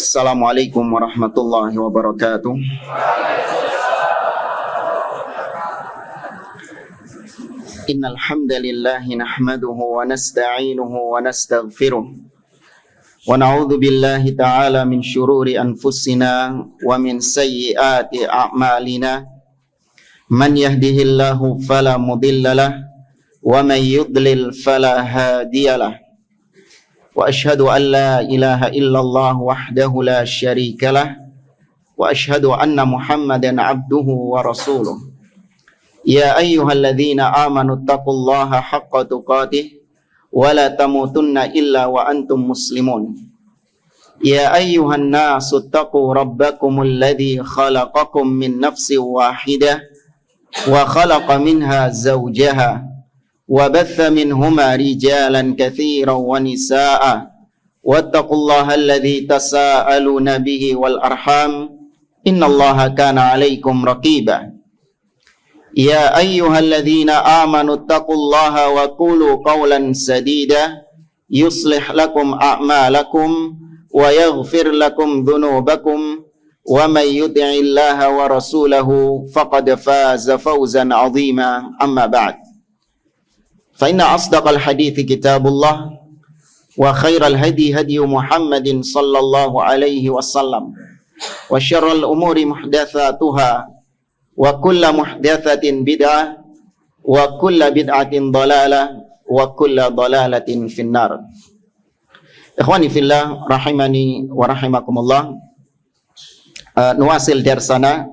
Assalamualaikum warahmatullahi wabarakatuh. Innal hamdalillah nahmaduhu wa nasta'inuhu wa nastaghfiruh wa na'udzu billahi ta'ala min syururi anfusina wa min sayyiati a'malina. Man yahdihillahu fala mudhillalah wa man yudlil fala hadiyalah. Wa ashhadu an la ilaha illallah wahdahu la syarika lah wa ashhadu anna Muhammadan abduhu wa rasuluh. Ya ayyuhalladzina amanu taqullaha haqqa tuqatih wa la tamutunna illa wa antum muslimun. Ya ayyuhan nasu taqu rabbakumul ladzi khalaqakum min nafsin wahidah wa khalaqa minha zawjaha wa batha minhuma rijalan katsiran wa nisaa wattaqullaha alladzi tasaaluna bihi wal arham innallaha kana 'alaikum raqiba. Ya ayyuhalladzina amanu taqullaha wa qulu qawlan sadida yuslih lakum a'malakum wa yaghfir lakum dhunubakum wa may yuti'illaha wa rasulahu faqad faza fawzan 'azima. Amma ba'd. Fa inna asdaqal hadithi kitabullah wa khairal hadi hadi Muhammadin sallallahu alaihi wasallam wa syarrul umuri muhdatsatuha wa kullu muhdatsatin bid'ah wa kullu bid'atin dhalalah wa kullu dhalalatin finnar. Ikhwani fillah rahimani wa rahimakumullah. Nuwasil darsana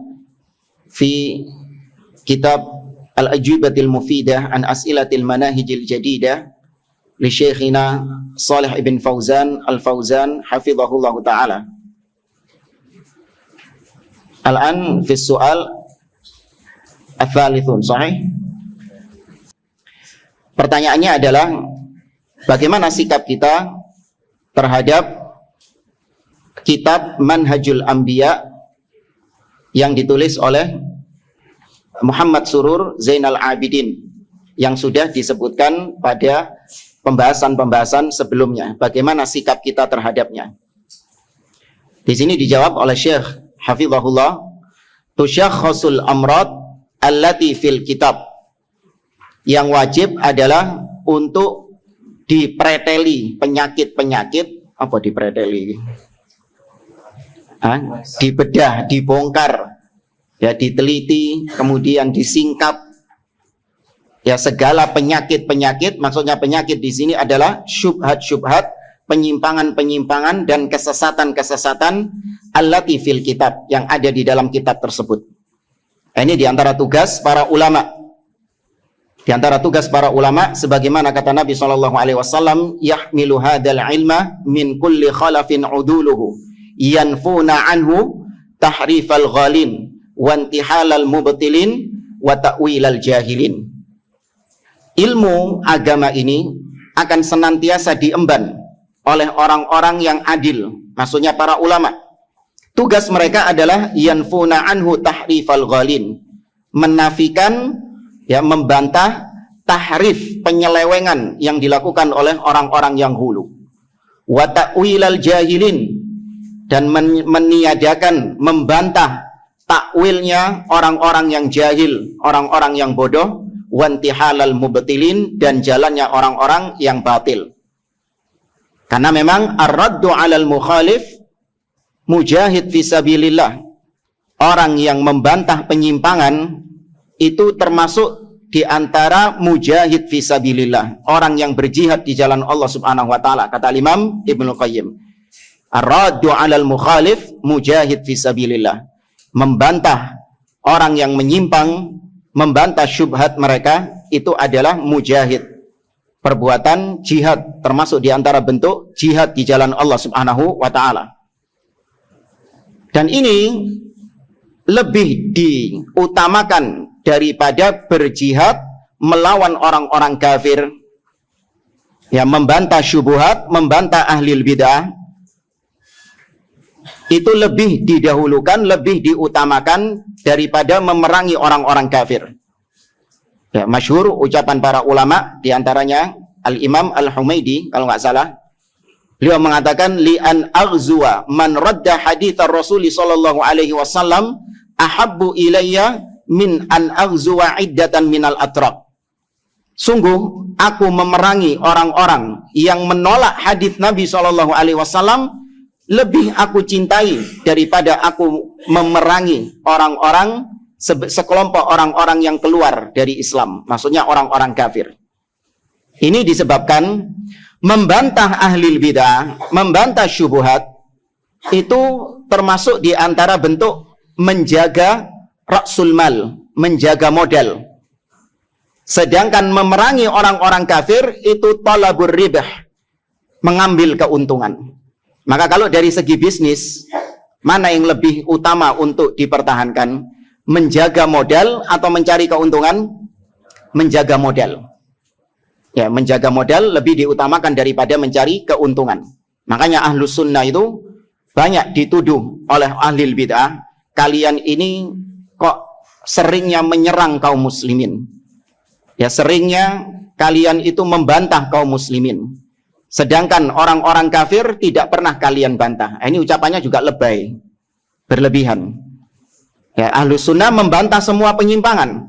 fi kitab Al-Ajibatil Mufidah an As'ilatil Manahijil Jadidah li Syekhina Shalih ibn Fauzan Al-Fauzan hafizahullahu ta'ala. Al-an fi su'al al-thalithun, sahih? Pertanyaannya adalah bagaimana sikap kita terhadap kitab Manhajul Anbiya yang ditulis oleh Muhammad Surur Zainal Abidin yang sudah disebutkan pada pembahasan-pembahasan sebelumnya. Bagaimana sikap kita terhadapnya? Di sini dijawab oleh Syekh hafizahullah, tusyakhasul amrad allati fil kitab. Yang wajib adalah untuk dipreteli penyakit-penyakit, apa dipreteli? Dibedah, dibongkar. Ya, diteliti, kemudian disingkap. Ya, segala penyakit-penyakit, maksudnya penyakit di sini adalah syubhat-syubhat, penyimpangan-penyimpangan dan kesesatan-kesesatan allati fil kitab yang ada di dalam kitab tersebut. Ini diantara tugas para ulama. Di antara tugas para ulama, sebagaimana kata Nabi SAW, yahmilu hadal ilma min kulli khalafin uduluhu yanfuna anhu tahrifal ghalin wantihalal mubtilin wa ta'wilal jahilin. Ilmu agama ini akan senantiasa diemban oleh orang-orang yang adil, maksudnya para ulama. Tugas mereka adalah yanfuna anhu tahrifal ghalin, menafikan, ya, membantah tahrif, penyelewengan yang dilakukan oleh orang-orang yang hulu. Wa ta'wilal jahilin, dan meniadakan, membantah takwilnya orang-orang yang jahil, orang-orang yang bodoh, wantihalal mubtilin, dan jalannya orang-orang yang batil. Karena memang ar-raddu 'alal mukhalif mujahid fisabilillah. Orang yang membantah penyimpangan itu termasuk di antara mujahid fisabilillah, orang yang berjihad di jalan Allah Subhanahu wa taala. Kata Imam Ibnu Qayyim, ar-raddu 'alal mukhalif mujahid fisabilillah. Membantah orang yang menyimpang, membantah syubhat mereka, itu adalah mujahid. Perbuatan jihad, termasuk di antara bentuk jihad di jalan Allah Subhanahu wa ta'ala. Dan ini lebih diutamakan daripada berjihad melawan orang-orang kafir, ya, membantah syubhat, membantah ahlil bid'ah. Itu lebih didahulukan, lebih diutamakan daripada memerangi orang-orang kafir. Ya, masyhur ucapan para ulama, diantaranya Al-Imam Al-Humaidi, kalau nggak salah, Beliau mengatakan li an aghzuwa man radda hadits Rasul sallallahu alaihi wasallam ahabbu ilayya min an aghzuwa iddatan minal atraq. Sungguh aku memerangi orang-orang yang menolak hadis Nabi sallallahu alaihi wasallam lebih aku cintai daripada aku memerangi orang-orang sekelompok orang-orang yang keluar dari Islam, maksudnya orang-orang kafir. Ini disebabkan membantah ahli bidah, membantah syubhat itu termasuk di antara bentuk menjaga ra'sul mal, menjaga modal. Sedangkan memerangi orang-orang kafir itu talabur ribah, mengambil keuntungan. Maka kalau dari segi bisnis, mana yang lebih utama untuk dipertahankan? Menjaga modal atau mencari keuntungan? Menjaga modal. Ya, menjaga modal lebih diutamakan daripada mencari keuntungan. Makanya ahlus sunnah itu banyak dituduh oleh ahli bid'ah, kalian ini kok seringnya menyerang kaum muslimin. Ya, seringnya kalian itu membantah kaum muslimin. Sedangkan orang-orang kafir tidak pernah kalian bantah. Ini ucapannya juga lebay, berlebihan. Ya, ahlus sunnah membantah semua penyimpangan.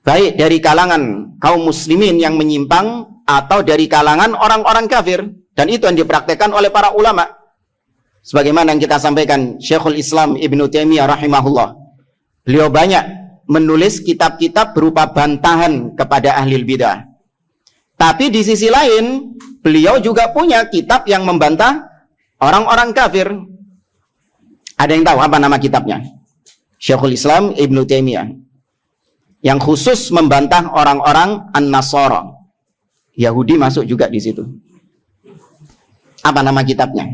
Baik dari kalangan kaum muslimin yang menyimpang atau dari kalangan orang-orang kafir, dan itu yang dipraktekkan oleh para ulama. Sebagaimana yang kita sampaikan, Syekhul Islam Ibnu Taimiyah rahimahullah. Beliau banyak menulis kitab-kitab berupa bantahan kepada ahli bidah. Tapi di sisi lain, beliau juga punya kitab yang membantah orang-orang kafir. Ada yang tahu apa nama kitabnya? Syekhul Islam Ibnu Taimiyah. Yang khusus membantah orang-orang An-Nasara. Yahudi masuk juga di situ. Apa nama kitabnya?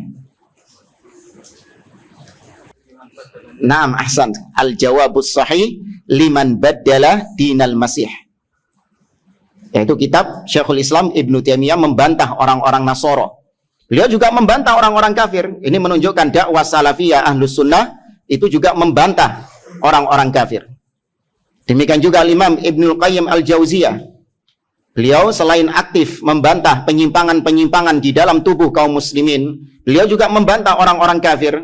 Naam, ahsan. Al-Jawabus Sahih liman baddala dinal Masih. Yaitu kitab Syekhul Islam Ibnu Taimiyah membantah orang-orang Nasara. Beliau juga membantah orang-orang kafir. Ini menunjukkan dakwah salafiyah ahlus sunnah itu juga membantah orang-orang kafir. Demikian juga Imam Ibnul Qayyim Al-Jauziyah. Beliau selain aktif membantah penyimpangan-penyimpangan di dalam tubuh kaum muslimin, beliau juga membantah orang-orang kafir.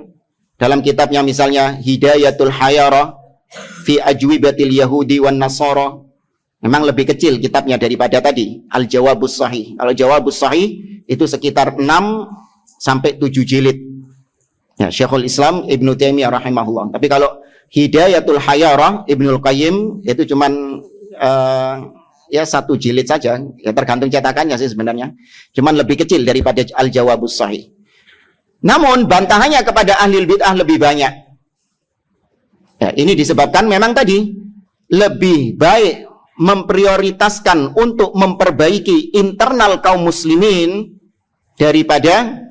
Dalam kitabnya misalnya Hidayatul Hayara fi Ajwibatil Yahudi wan Nasara. Memang lebih kecil kitabnya daripada tadi, Al-Jawabus Sahih. Al-Jawabus Sahih itu sekitar 6 sampai 7 jilid. Ya, Syekhul Islam Ibnu Taimiyah rahimahullah. Tapi kalau Hidayatul Hayara Ibnul Qayyim itu cuman ya 1 jilid saja, ya tergantung cetakannya sih sebenarnya. Cuman lebih kecil daripada Al-Jawabus Sahih. Namun bantahannya kepada ahli bid'ah lebih banyak. Ya, ini disebabkan memang tadi lebih baik memprioritaskan untuk memperbaiki internal kaum muslimin daripada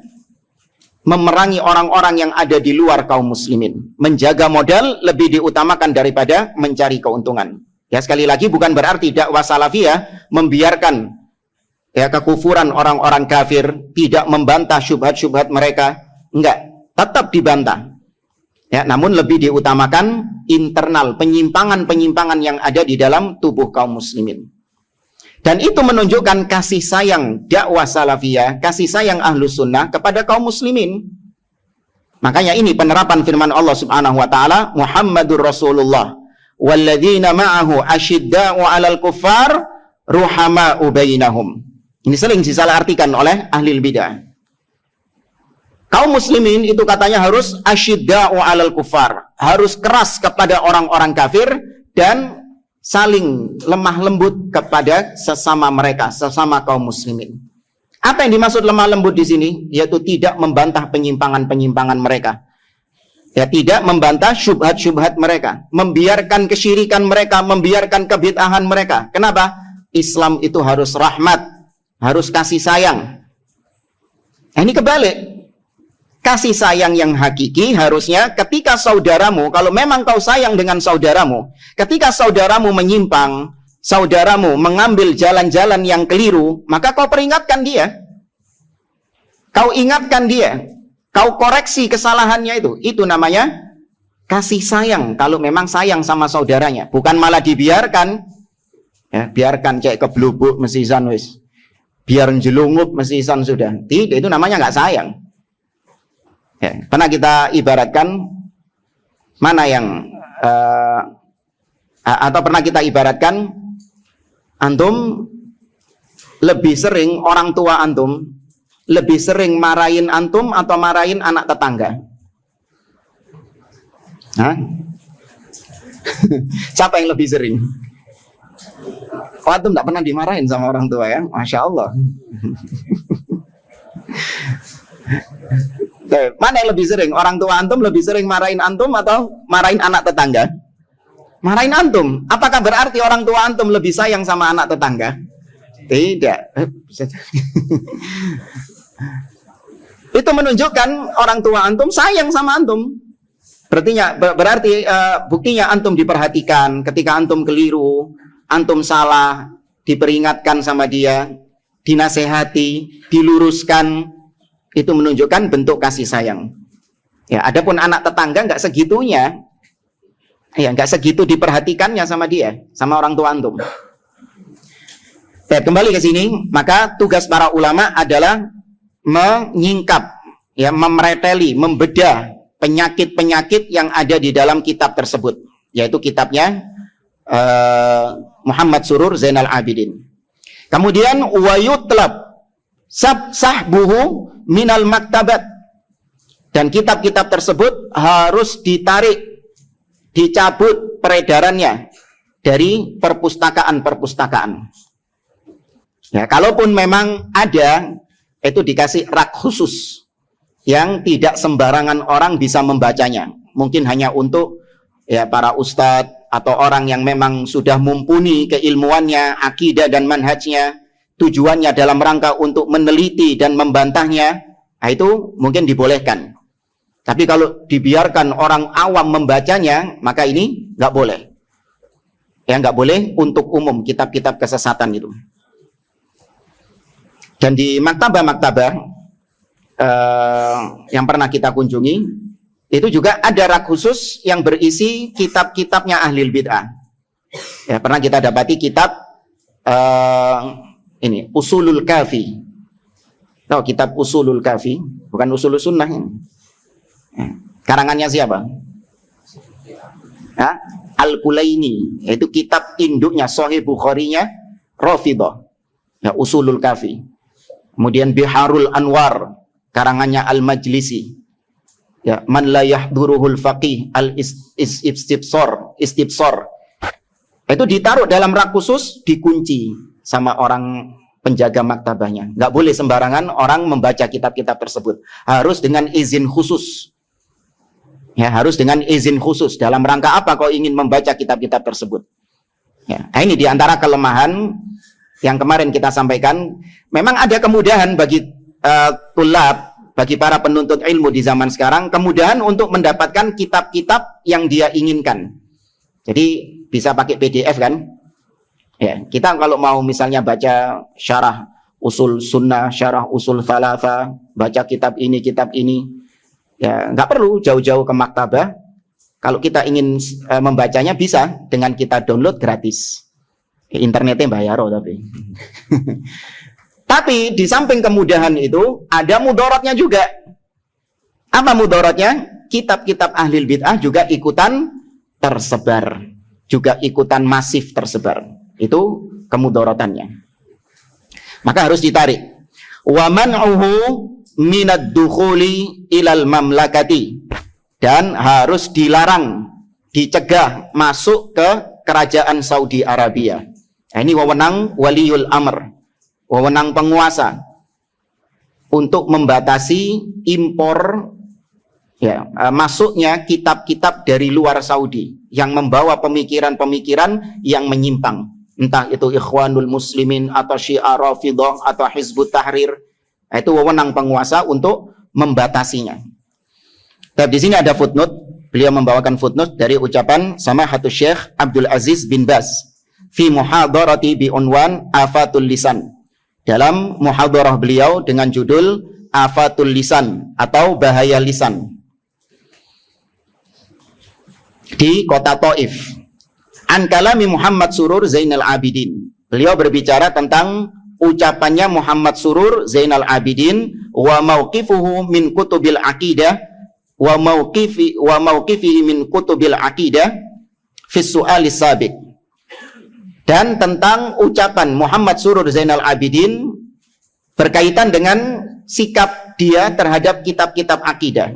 memerangi orang-orang yang ada di luar kaum muslimin. Menjaga modal lebih diutamakan daripada mencari keuntungan. Ya, sekali lagi bukan berarti dakwah salafiyah membiarkan ya kekufuran orang-orang kafir, tidak membantah syubhat-syubhat mereka. Enggak, tetap dibantah. Ya, namun lebih diutamakan internal penyimpangan-penyimpangan yang ada di dalam tubuh kaum muslimin. Dan itu menunjukkan kasih sayang dakwah salafiyah, kasih sayang ahlus sunnah kepada kaum muslimin. Makanya ini penerapan firman Allah subhanahu wa ta'ala, Muhammadur Rasulullah, walladzina ma'ahu asyidda'u 'alal kuffar, ruhama'u bainahum. Ini sering disalah artikan oleh ahli bidah. Kaum muslimin itu katanya harus asyidda'u 'alal kuffar, harus keras kepada orang-orang kafir dan saling lemah lembut kepada sesama mereka, sesama kaum muslimin. Apa yang dimaksud lemah lembut di sini? Yaitu tidak membantah penyimpangan-penyimpangan mereka. Ya, tidak membantah syubhat-syubhat mereka, membiarkan kesyirikan mereka, membiarkan kebid'ahan mereka. Kenapa? Islam itu harus rahmat, harus kasih sayang. Ini kebalik. Kasih sayang yang hakiki harusnya ketika saudaramu, kalau memang kau sayang dengan saudaramu, ketika saudaramu menyimpang, saudaramu mengambil jalan-jalan yang keliru, maka kau peringatkan dia. Kau ingatkan dia. Kau koreksi kesalahannya itu. Itu namanya kasih sayang. Kalau memang sayang sama saudaranya. Bukan malah dibiarkan. Ya, biarkan cek keblubuk mesisan wis. biar jelungup mesisan sudah. Tidak, itu namanya nggak sayang. Ya, pernah kita ibaratkan mana yang atau pernah kita ibaratkan antum lebih sering orang tua antum lebih sering marahin antum atau marahin anak tetangga? Hah? Siapa yang lebih sering? Oh, antum tidak pernah dimarahin sama orang tua ya? Masya Allah. Mana yang lebih sering? Orang tua antum lebih sering marahin antum atau marahin anak tetangga? Marahin antum. Apakah berarti orang tua antum lebih sayang sama anak tetangga? Tidak. Itu menunjukkan orang tua antum sayang sama antum. Berarti buktinya antum diperhatikan. Ketika antum keliru, antum salah, diperingatkan sama dia, dinasehati, diluruskan. Itu menunjukkan bentuk kasih sayang. Ya, adapun anak tetangga nggak segitunya, ya nggak segitu diperhatikannya sama dia, sama orang tua antum. Kembali ke sini, maka tugas para ulama adalah menyingkap, ya, memereteli, membedah penyakit-penyakit yang ada di dalam kitab tersebut, yaitu kitabnya Muhammad Surur Zainal Abidin. Kemudian wayutlab sahbuhu minal maktabat, dan kitab-kitab tersebut harus ditarik, dicabut peredarannya dari perpustakaan-perpustakaan. Ya, kalaupun memang ada, itu dikasih rak khusus yang tidak sembarangan orang bisa membacanya. Mungkin hanya untuk ya para ustadz atau orang yang memang sudah mumpuni keilmuannya, akidah dan manhajnya, tujuannya dalam rangka untuk meneliti dan membantahnya, nah itu mungkin dibolehkan. Tapi kalau dibiarkan orang awam membacanya, maka ini nggak boleh. Ya, nggak boleh untuk umum, kitab-kitab kesesatan itu. Dan di maktabah-maktabah yang pernah kita kunjungi, itu juga ada rak khusus yang berisi kitab-kitabnya ahli bid'ah. Ya, pernah kita dapati kitab ini Usulul Kafi. Tahu kitab Usulul Kafi? Bukan Usulul Sunnah ini. Karangannya siapa? Al-Kulaini. Itu kitab induknya Sahih Bukharinya Rafidhah. Ya, Usulul Kafi. Kemudian Biharul Anwar, karangannya Al-Majlisi. Ya, Man la yahduruhul faqih al-istibsar. Itu ditaruh dalam rak khusus, dikunci sama orang penjaga maktabahnya. Nggak boleh sembarangan orang membaca kitab-kitab tersebut. Harus dengan izin khusus. Ya, harus dengan izin khusus. Dalam rangka apa kau ingin membaca kitab-kitab tersebut? Ya, nah ini diantara kelemahan yang kemarin kita sampaikan. Memang ada kemudahan bagi tulab, bagi para penuntut ilmu di zaman sekarang, kemudahan untuk mendapatkan kitab-kitab yang dia inginkan. Jadi bisa pakai PDF kan? Ya, kita kalau mau misalnya baca syarah usul sunnah, syarah usul thalatha, baca kitab ini, ya nggak perlu jauh-jauh ke maktabah. Kalau kita ingin membacanya bisa dengan kita download gratis. Internetnya bayar tapi. Tapi di samping kemudahan itu ada mudaratnya juga. Apa mudaratnya? Kitab-kitab ahli bid'ah juga ikutan tersebar, juga ikutan masif tersebar. Itu kemudaratannya. Maka harus ditarik. Wa man'uhu minad dukhuli ilal mamlakati, dan harus dilarang, dicegah masuk ke kerajaan Saudi Arabia. Nah, ini wewenang waliul amr, wewenang penguasa untuk membatasi impor, ya, masuknya kitab-kitab dari luar Saudi yang membawa pemikiran-pemikiran yang menyimpang, entah itu Ikhwanul Muslimin atau Syiah Rafidhah atau Hizbut Tahrir. Nah, itu wewenang penguasa untuk membatasinya. Tapi di sini ada footnote. Beliau membawakan footnote dari ucapan Samahatul Syekh Abdul Aziz bin Baz fi muhadarati bi unwan Afatul Lisan, dalam muhadarah beliau dengan judul Afatul Lisan atau bahaya lisan di kota Taif. An kalami Muhammad Surur Zainal Abidin. Beliau berbicara tentang ucapannya Muhammad Surur Zainal Abidin wa mauqifuhu min kutubil aqidah wa mauqifihi min kutubil aqidah fi su'al sabiq. Dan tentang ucapan Muhammad Surur Zainal Abidin berkaitan dengan sikap dia terhadap kitab-kitab akidah.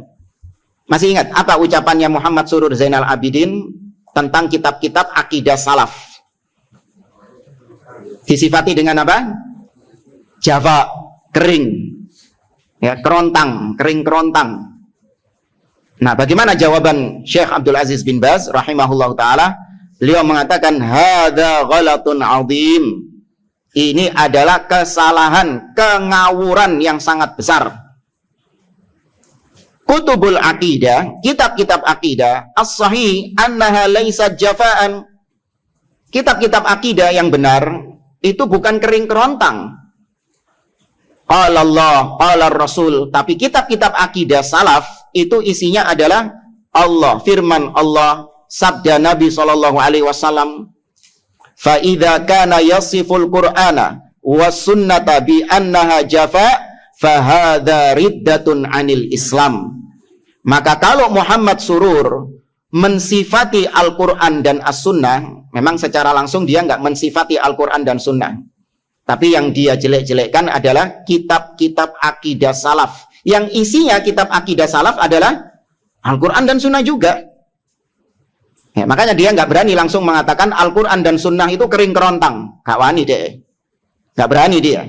Masih ingat apa ucapannya Muhammad Surur Zainal Abidin tentang kitab-kitab akidah salaf? Disifati dengan apa? Java, kering, ya, kerontang, kering kerontang. Nah, bagaimana jawaban Syekh Abdul Aziz bin Baz rahimahullah ta'ala? Beliau mengatakan, hadza ghalatun azim. Ini adalah kesalahan, kengawuran yang sangat besar. Kutubul aqidah, kitab-kitab aqidah, as-sahih annaha laysat jafaan. Kitab-kitab aqidah yang benar itu bukan kering kerontang. Qala Allah, qala Rasul. Tapi kitab-kitab akidah salaf itu isinya adalah Allah, firman Allah, sabda Nabi sallallahu alaihi wasallam. Fa idza kana yasiful Qur'ana was sunnata bi annaha jafa fa hadza riddatun 'anil Islam. Maka kalau Muhammad Surur mensifati Al-Qur'an dan As-Sunnah, memang secara langsung dia nggak mensifati Al-Qur'an dan Sunnah. Tapi yang dia jelek-jelekkan adalah kitab-kitab akidah salaf. Yang isinya kitab akidah salaf adalah Al-Quran dan Sunnah juga. Ya, makanya dia nggak berani langsung mengatakan Al-Quran dan Sunnah itu kering kerontang. Gak wani deh. Nggak berani dia.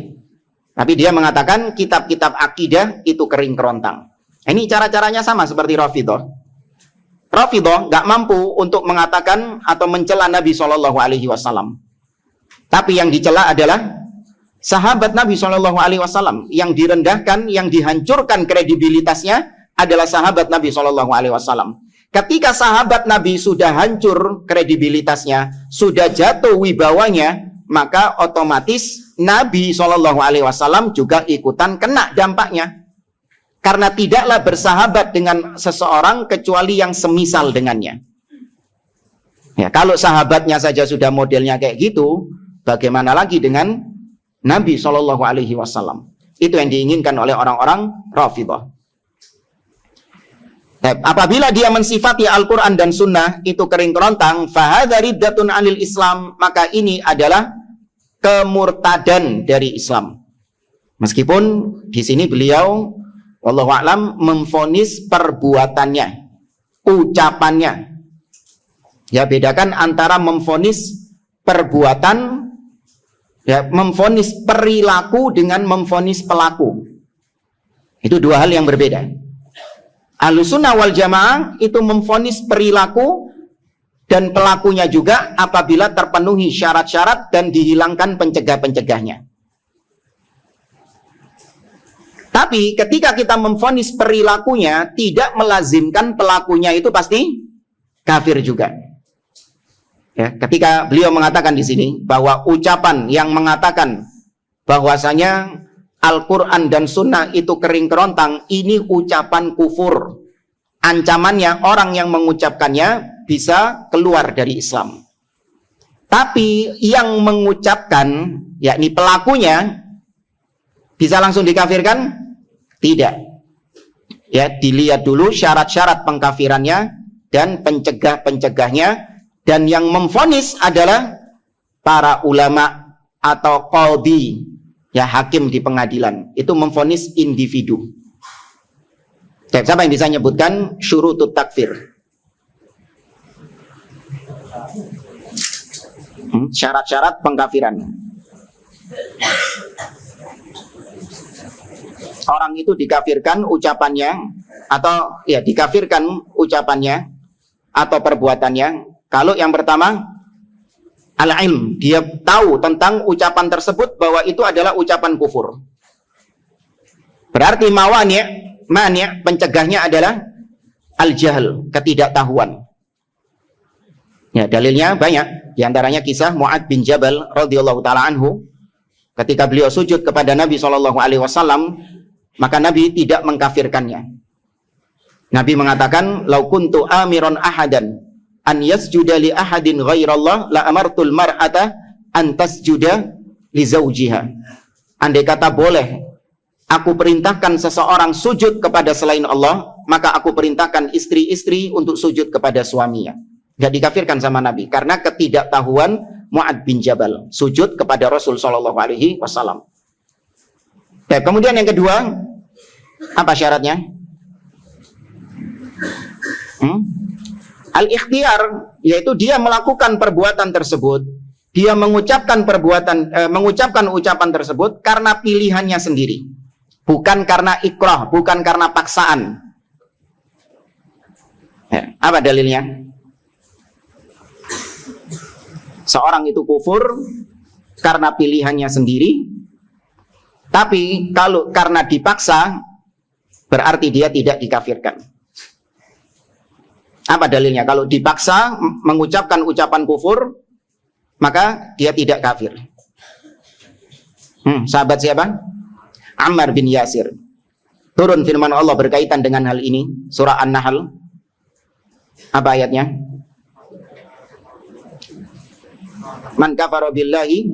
Tapi dia mengatakan kitab-kitab akidah itu kering kerontang. Ini cara-caranya sama seperti Rafidhah. Rafidhah nggak mampu untuk mengatakan atau mencela Nabi SAW. Tapi yang dicela adalah sahabat Nabi SAW. Yang direndahkan, yang dihancurkan kredibilitasnya adalah sahabat Nabi SAW. Ketika sahabat Nabi sudah hancur kredibilitasnya, sudah jatuh wibawanya, maka otomatis Nabi SAW juga ikutan kena dampaknya. Karena tidaklah bersahabat dengan seseorang kecuali yang semisal dengannya. Ya, kalau sahabatnya saja sudah modelnya kayak gitu, bagaimana lagi dengan Nabi SAW? Itu yang diinginkan oleh orang-orang Rafidhah. Apabila dia mensifati Al-Quran dan Sunnah itu kering kerontang, fahadza riddatun 'anil Islam, maka ini adalah kemurtadan dari Islam. Meskipun di sini beliau wallahu a'lam memvonis perbuatannya, ucapannya. Ya, bedakan antara memvonis perbuatan, ya, memvonis perilaku dengan memvonis pelaku. Itu dua hal yang berbeda. Ahlussunnah wal Jamaah itu memvonis perilaku dan pelakunya juga apabila terpenuhi syarat-syarat dan dihilangkan pencegah-pencegahnya. Tapi ketika kita memvonis perilakunya, tidak melazimkan pelakunya itu pasti kafir juga. Ya, ketika beliau mengatakan di sini bahwa ucapan yang mengatakan bahwasanya Al-Quran dan Sunnah itu kering kerontang, ini ucapan kufur. Ancamannya orang yang mengucapkannya bisa keluar dari Islam. Tapi yang mengucapkan, yakni pelakunya, bisa langsung dikafirkan? Tidak. Ya, dilihat dulu syarat-syarat pengkafirannya dan pencegah-pencegahnya. Dan yang memvonis adalah para ulama atau qadhi, ya, hakim di pengadilan. Itu memvonis individu. Siapa yang bisa menyebutkan syurutut takfir? Syarat-syarat pengkafiran. Orang itu dikafirkan ucapannya, atau ya dikafirkan ucapannya atau perbuatannya. Kalau yang pertama, al-ilm, dia tahu tentang ucapan tersebut bahwa itu adalah ucapan kufur. Berarti mani', pencegahnya adalah al-jahl, ketidaktahuan. Ya, dalilnya banyak. Di antaranya kisah Mu'adz bin Jabal radhiyallahu taala anhu, ketika beliau sujud kepada Nabi SAW, maka Nabi tidak mengkafirkannya. Nabi mengatakan, "Lau kuntu amiron ahadan an yasjuda li ahadin ghairallah la amartul mar'ata an tasjuda li zawjiha." andai kata boleh aku perintahkan seseorang sujud kepada selain Allah, maka aku perintahkan istri-istri untuk sujud kepada suaminya. Gak dikafirkan sama Nabi karena ketidaktahuan Mu'adz bin Jabal sujud kepada Rasul Shallallahu Alaihi Wasallam. Kemudian yang kedua, apa syaratnya? Al-ikhtiyar, yaitu dia melakukan perbuatan tersebut, dia mengucapkan ucapan tersebut karena pilihannya sendiri, bukan karena ikrah, bukan karena paksaan. Apa dalilnya? Seorang itu kufur karena pilihannya sendiri, tapi kalau karena dipaksa, berarti dia tidak dikafirkan. Apa dalilnya? Kalau dipaksa mengucapkan ucapan kufur, maka dia tidak kafir. Sahabat siapa? Ammar bin Yasir. Turun firman Allah berkaitan dengan hal ini, surah An-Nahl. Apa ayatnya? Man kafara billahi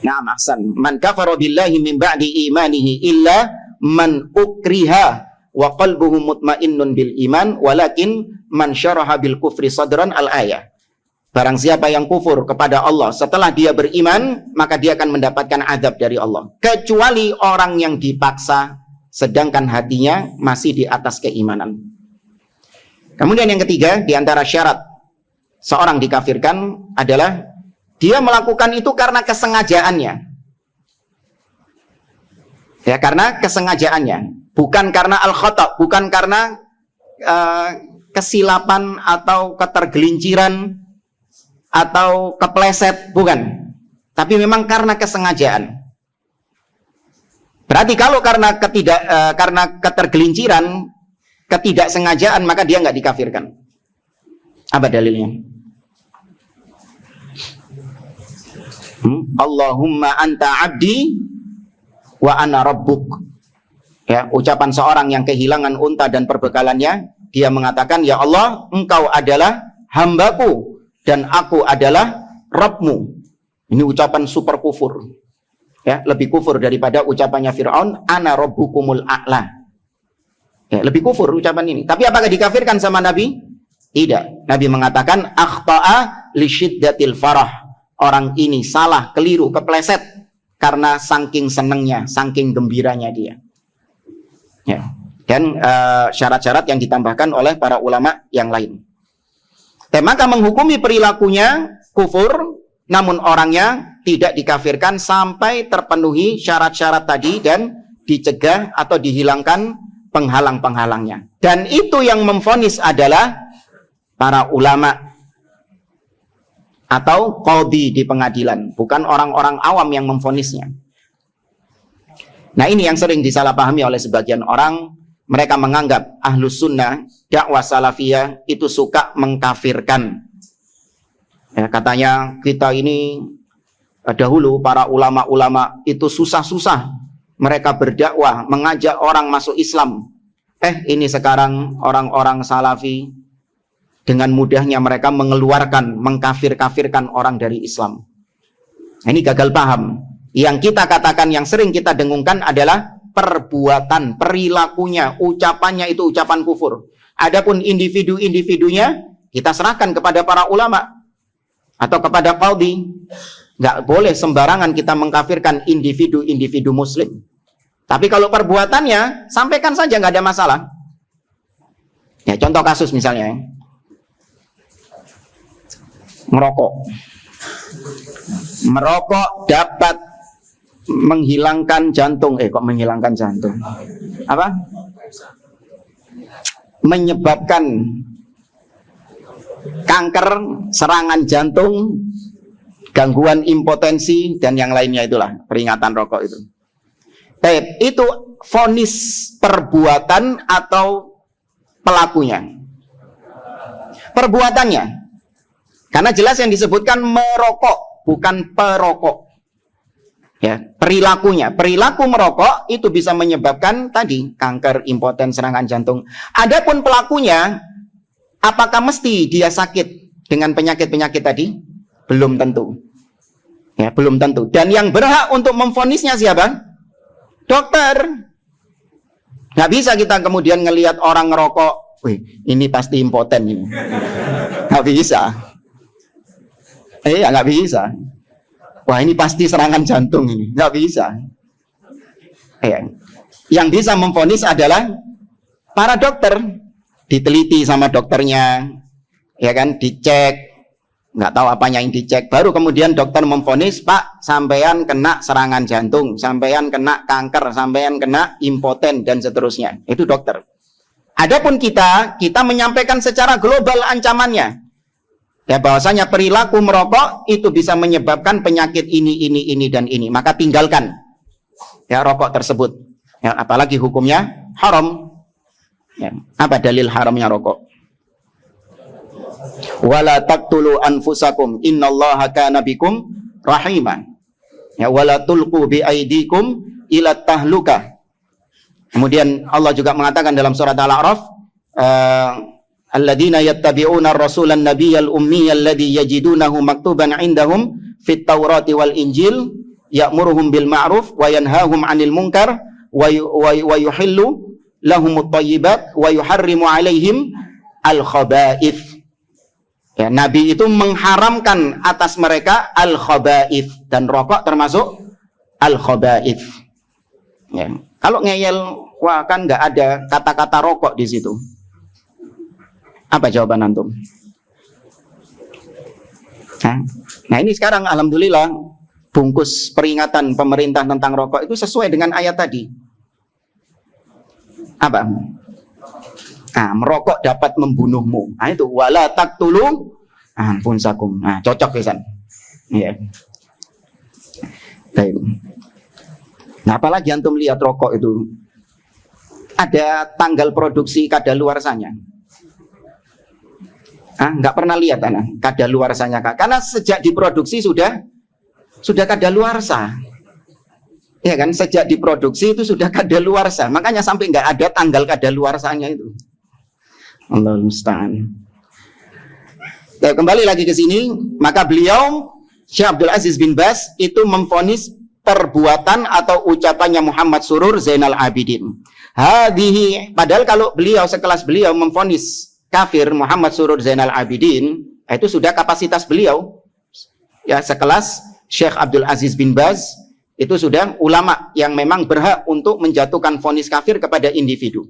Naam ahsan. Man kafara billahi min ba'di imanihi illa man ukriha wa qalbuhu mutmainnun bil iman walakin man syaraha bil kufri sadran al-ayah. Barang siapa yang kufur kepada Allah setelah dia beriman, maka dia akan mendapatkan azab dari Allah. Kecuali orang yang dipaksa sedangkan hatinya masih di atas keimanan. Kemudian yang ketiga, di antara syarat seorang dikafirkan adalah dia melakukan itu karena kesengajaannya. Ya, karena kesengajaannya, bukan karena al-khata', bukan karena kesilapan atau ketergelinciran atau kepleset, bukan. Tapi memang karena kesengajaan. Berarti kalau karena ketergelinciran, ketidaksengajaan, maka dia nggak dikafirkan. Apa dalilnya? Allahumma anta abdi wa ana rabbuk. Ya, ucapan seorang yang kehilangan unta dan perbekalannya, dia mengatakan, ya Allah, engkau adalah hambaku dan aku adalah Rabbmu. Ini ucapan super kufur. Ya, lebih kufur daripada ucapannya Fir'aun, ana rabbukumul a'la. Ya, lebih kufur ucapan ini. Tapi apakah dikafirkan sama Nabi? Tidak. Nabi mengatakan akhta'a li syiddatil farah. Orang ini salah, keliru, kepleset karena saking senengnya, saking gembiranya dia. Ya. Dan syarat-syarat yang ditambahkan oleh para ulama yang lain. Maka menghukumi perilakunya kufur, namun orangnya tidak dikafirkan sampai terpenuhi syarat-syarat tadi dan dicegah atau dihilangkan penghalang-penghalangnya. Dan itu yang memvonis adalah para ulama atau qadhi di pengadilan, bukan orang-orang awam yang memvonisnya. Nah, ini yang sering disalahpahami oleh sebagian orang. Mereka menganggap ahlus sunnah, dakwah salafiyah itu suka mengkafirkan. Ya, katanya kita ini dahulu para ulama-ulama itu susah-susah mereka berdakwah, mengajak orang masuk Islam. Ini sekarang orang-orang salafi dengan mudahnya mereka mengeluarkan, mengkafir-kafirkan orang dari Islam. Ini gagal paham. Yang kita katakan, yang sering kita dengungkan adalah perbuatan, perilakunya, ucapannya itu ucapan kufur. Adapun individu-individunya kita serahkan kepada para ulama atau kepada qadhi. Nggak boleh sembarangan kita mengkafirkan individu-individu muslim. Tapi kalau perbuatannya, sampaikan saja, nggak ada masalah. Ya, contoh kasus misalnya, merokok dapat menghilangkan jantung. Kok menghilangkan jantung? Apa? Menyebabkan kanker, serangan jantung, gangguan impotensi, dan yang lainnya itulah peringatan rokok itu. Itu vonis perbuatan atau pelakunya? Perbuatannya. Karena jelas yang disebutkan merokok, bukan perokok. Ya, perilakunya. Perilaku merokok itu bisa menyebabkan tadi kanker, impoten, serangan jantung. Adapun pelakunya, apakah mesti dia sakit dengan penyakit-penyakit tadi? Belum tentu. Ya, belum tentu. Dan yang berhak untuk memvonisnya siapa? Dokter. Nggak bisa kita kemudian ngelihat orang ngerokok, wih, ini pasti impoten ini. Nggak bisa. Nggak bisa. Wah, ini pasti serangan jantung ini. Nggak bisa. Yang bisa memvonis adalah para dokter. Diteliti sama dokternya, ya kan, dicek. Nggak tahu apanya yang dicek, baru kemudian dokter memvonis, Pak, sampean kena serangan jantung, sampean kena kanker, sampean kena impoten, dan seterusnya. Itu dokter. Adapun kita menyampaikan secara global ancamannya. Ya, bahwasanya perilaku merokok itu bisa menyebabkan penyakit ini, dan ini. Maka tinggalkan ya rokok tersebut. Ya, apalagi hukumnya haram. Ya, apa dalil haramnya rokok? Wala taqtulu anfusakum innallaha kana bikum rahima. Ya, wala tulqu bi aidikum ila tahlukah. Kemudian Allah juga mengatakan dalam surat Al-A'raf, alladzina yattabi'una ar-rasulan nabiyyal ummiyal ladzi yajidunahu maktuban 'indahum fit Taurati wal Injil ya'muruhum bil ma'ruf wa yanhahum 'anil munkar wa yuhillu lahumut thayyibat wa yuharrimu 'alaihim al-khaba'ith. Ya, Nabi itu mengharamkan atas mereka al-khaba'ith, dan rokok termasuk al-khaba'ith. Ya, kalau ngeyel, wah kan nggak ada kata-kata rokok di situ. Apa jawaban antum? Nah ini sekarang alhamdulillah bungkus peringatan pemerintah tentang rokok itu sesuai dengan ayat tadi. Apa? Merokok dapat membunuhmu. Itu wala taqtulu anfusakum. Cocok ya San. Iya. Baik. Nah, apalagi antum lihat rokok itu ada tanggal produksi kadaluarsanya. Nggak pernah lihat kadaluarsanya, karena sejak diproduksi sudah kadaluarsa. Ya kan, sejak diproduksi itu sudah kadaluarsa. Makanya sampai nggak ada tanggal kadaluarsanya itu. Allah musta'an. Kembali lagi ke sini, maka beliau Syekh Abdul Aziz bin Baz itu memvonis perbuatan atau ucapannya Muhammad Surur Zainal Abidin. Hadhihi, padahal kalau beliau sekelas beliau memvonis kafir Muhammad Surur Zainal Abidin, itu sudah kapasitas beliau. Ya, sekelas Syekh Abdul Aziz bin Baz itu sudah ulama yang memang berhak untuk menjatuhkan vonis kafir kepada individu.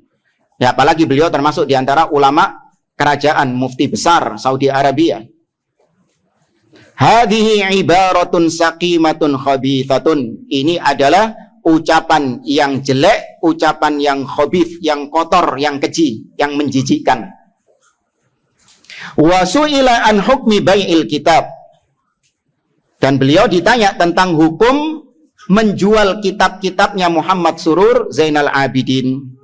Ya, apalagi beliau termasuk di antara ulama kerajaan mufti besar Saudi Arabia. Hadhihi ibaratun saqimatun khabithatun. Ini adalah ucapan yang jelek, ucapan yang khabith, yang kotor, yang keji, yang menjijikkan. Wa su'ila an hukmi bai'il kitab. Dan beliau ditanya tentang hukum menjual kitab-kitabnya Muhammad Surur Zainal Abidin.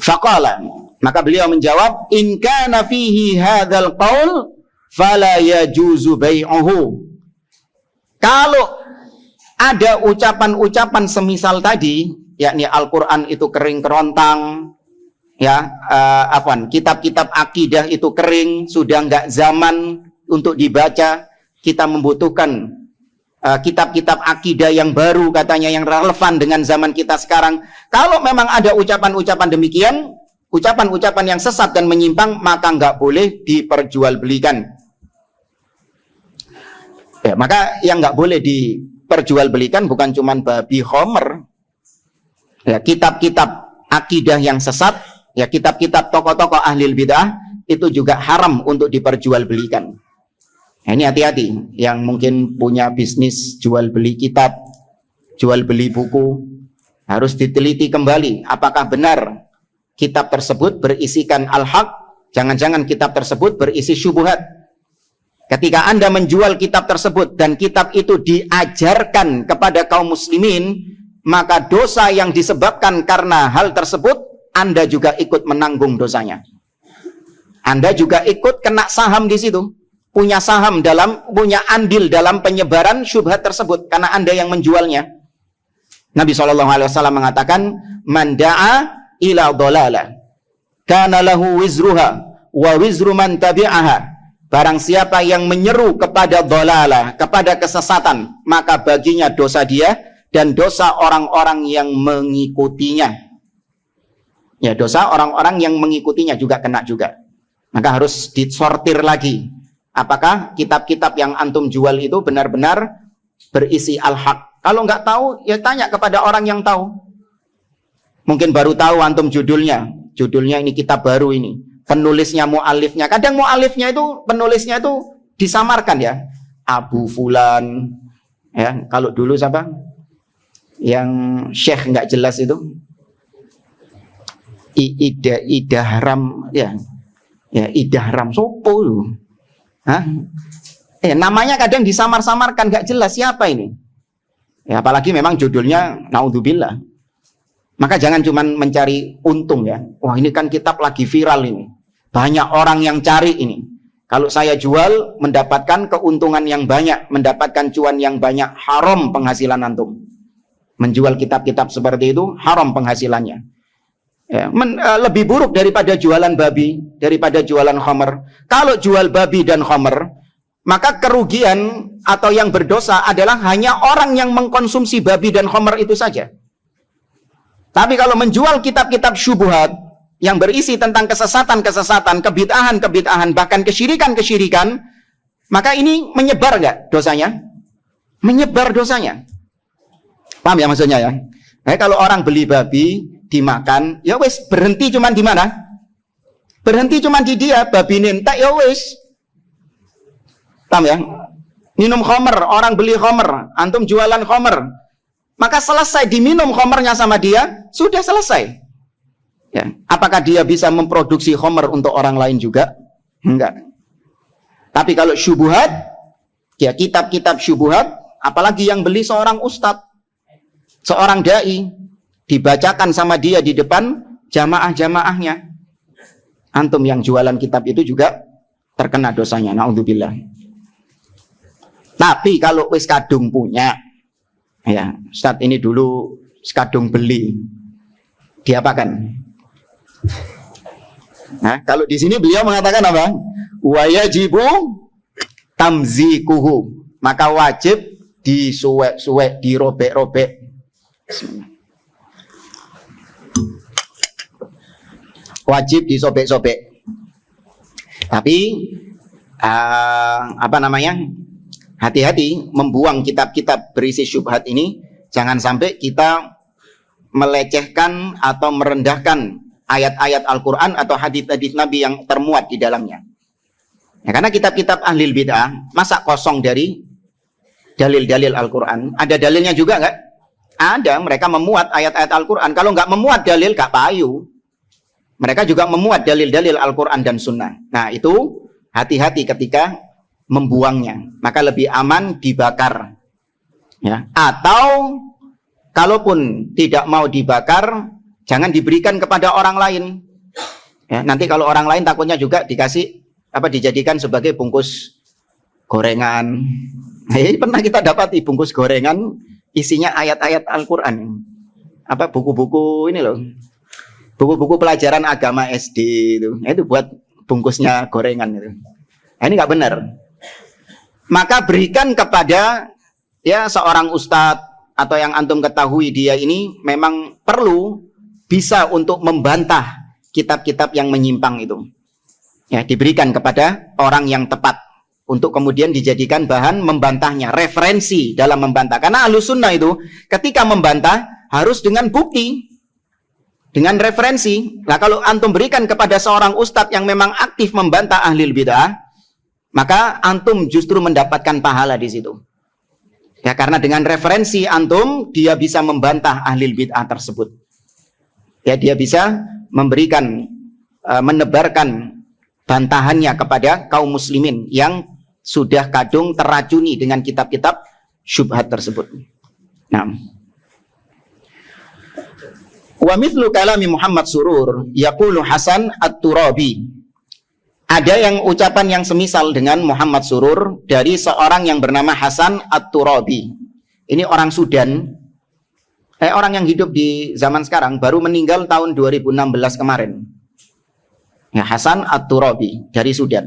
Faqala, maka beliau menjawab, in kana fihi hadzal qaul fala yajuzu bai'uhu. Kalau ada ucapan-ucapan semisal tadi, yakni Al-Qur'an itu kering kerontang, ya, kitab-kitab akidah itu kering, sudah enggak zaman untuk dibaca, kita membutuhkan kitab-kitab akidah yang baru, katanya yang relevan dengan zaman kita sekarang. Kalau memang ada ucapan-ucapan demikian, ucapan-ucapan yang sesat dan menyimpang, maka nggak boleh diperjualbelikan. Ya, maka yang nggak boleh diperjualbelikan bukan cuma babi khomer, ya, kitab-kitab akidah yang sesat, ya, kitab-kitab tokoh-tokoh ahli bid'ah itu juga haram untuk diperjualbelikan. Nah, ini hati-hati yang mungkin punya bisnis jual beli kitab, jual beli buku, harus diteliti kembali apakah benar kitab tersebut berisikan al-haq, jangan-jangan kitab tersebut berisi syubhat. Ketika Anda menjual kitab tersebut dan kitab itu diajarkan kepada kaum muslimin, maka dosa yang disebabkan karena hal tersebut Anda juga ikut menanggung dosanya. Anda juga ikut kena saham di situ. Punya andil dalam penyebaran syubhat tersebut karena Anda yang menjualnya. Nabi SAW mengatakan, man da'a ila dhalala kana lahu wizruha wa wizru man tabi'aha. barang siapa yang menyeru kepada dhalalah, kepada kesesatan, maka baginya dosa dia dan dosa orang-orang yang mengikutinya. Ya, dosa orang-orang yang mengikutinya juga kena juga. Maka harus disortir lagi. Apakah kitab-kitab yang antum jual itu benar-benar berisi al-haq? Kalau nggak tahu, ya tanya kepada orang yang tahu. Mungkin baru tahu antum judulnya. Judulnya ini kitab baru ini. Penulisnya, mu'alifnya. Kadang mu'alifnya itu, penulisnya itu disamarkan ya. Abu Fulan. Ya, kalau dulu siapa? Yang syekh nggak jelas itu. Idahram ya. Ya, Idahram sopo lu. Hah? Namanya kadang disamar-samarkan, nggak jelas siapa ini. Ya, apalagi memang judulnya naudzubillah. Maka jangan cuma mencari untung ya. Wah, ini kan kitab lagi viral ini. Banyak orang yang cari ini. Kalau saya jual mendapatkan keuntungan yang banyak, mendapatkan cuan yang banyak, haram penghasilan antum. Menjual kitab-kitab seperti itu haram penghasilannya. Ya, lebih buruk daripada jualan babi, daripada jualan khamr. Kalau jual babi dan khamr, maka kerugian atau yang berdosa adalah hanya orang yang mengkonsumsi babi dan khamr itu saja. Tapi kalau menjual kitab-kitab syubhat yang berisi tentang kesesatan-kesesatan, kebid'ahan-kebid'ahan, bahkan kesyirikan-kesyirikan, maka ini menyebar nggak dosanya? Menyebar dosanya. Paham ya maksudnya ya? Nah, kalau orang beli babi dimakan, ya wis berhenti cuman di mana? Berhenti cuman di dia, babi nentek ya wis. Paham ya? Minum khamr, orang beli khamr, antum jualan khamr. Maka selesai diminum khamrnya sama dia, sudah selesai. Ya, apakah dia bisa memproduksi khamr untuk orang lain juga? Enggak. Tapi kalau syubhat, ya kitab-kitab syubhat, apalagi yang beli seorang ustadz, seorang dai, dibacakan sama dia di depan jamaah-jamaahnya. Antum yang jualan kitab itu juga terkena dosanya. Naudzubillah. Tapi kalau wis kadung punya, ya Ustaz ini dulu kadung beli, diapakan? Nah, kalau di sini beliau mengatakan apa? Wa yajibu tamzikuhu, maka wajib disuwek-suwek, dirobek-robek. Wajib disobek-sobek. Tapi apa namanya? Hati-hati membuang kitab-kitab berisi syubhat ini, jangan sampai kita melecehkan atau merendahkan ayat-ayat Al-Quran atau hadits-hadits Nabi yang termuat di dalamnya. Ya, karena kitab-kitab ahlil bid'ah masa kosong dari dalil-dalil Al-Quran? Ada dalilnya juga nggak? Ada, mereka memuat ayat-ayat Al-Quran. Kalau nggak memuat dalil, gak payu. Mereka juga memuat dalil-dalil Al-Quran dan Sunnah. Nah, itu hati-hati ketika membuangnya. Maka lebih aman dibakar. Ya. Atau kalaupun tidak mau dibakar, jangan diberikan kepada orang lain. Ya, nanti kalau orang lain takutnya juga dijadikan sebagai bungkus gorengan. Pernah kita dapati bungkus gorengan isinya ayat-ayat Al-Quran. Buku-buku ini loh. Buku-buku pelajaran agama SD itu buat bungkusnya gorengan itu. Nah, ini nggak benar. Maka berikan kepada ya seorang ustadz atau yang antum ketahui dia ini memang perlu bisa untuk membantah kitab-kitab yang menyimpang itu. Ya, diberikan kepada orang yang tepat untuk kemudian dijadikan bahan membantahnya, referensi dalam membantah. Karena Ahlus Sunnah itu ketika membantah harus dengan bukti, dengan referensi. Nah, kalau antum berikan kepada seorang ustadz yang memang aktif membantah ahlil bid'ah, maka antum justru mendapatkan pahala di situ. Ya, karena dengan referensi antum, dia bisa membantah ahlil bid'ah tersebut. Ya, dia bisa memberikan, menebarkan bantahannya kepada kaum muslimin yang sudah kadung teracuni dengan kitab-kitab syubhat tersebut. Nah, wa mithlu kalami Muhammad Surur yaqulu Hasan At-Turabi. Ada yang ucapan yang semisal dengan Muhammad Surur dari seorang yang bernama Hasan At-Turabi. Ini orang Sudan. Orang yang hidup di zaman sekarang, baru meninggal tahun 2016 kemarin. Ya, Hasan At-Turabi dari Sudan.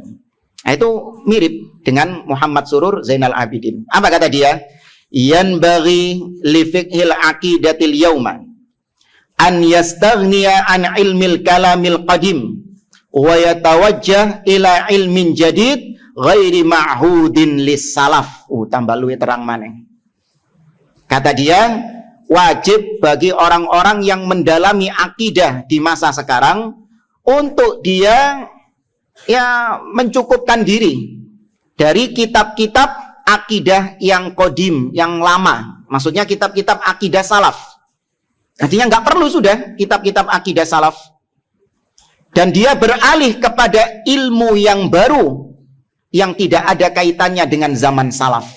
Nah, itu mirip dengan Muhammad Surur Zainal Abidin. Apa kata dia? Yanbaghi li fiqhil aqidatil yauma an yastaghniya an ilmil kalamil qadim wa yatawajjah ila ilmin jadid ghairi ma'hudin lis salaf. Tambah luwih terang maneh. Kata dia, wajib bagi orang-orang yang mendalami akidah di masa sekarang untuk dia mencukupkan diri dari kitab-kitab akidah yang kodim, yang lama. Maksudnya kitab-kitab akidah salaf. Artinya nggak perlu sudah kitab-kitab akidah salaf. Dan dia beralih kepada ilmu yang baru yang tidak ada kaitannya dengan zaman salaf.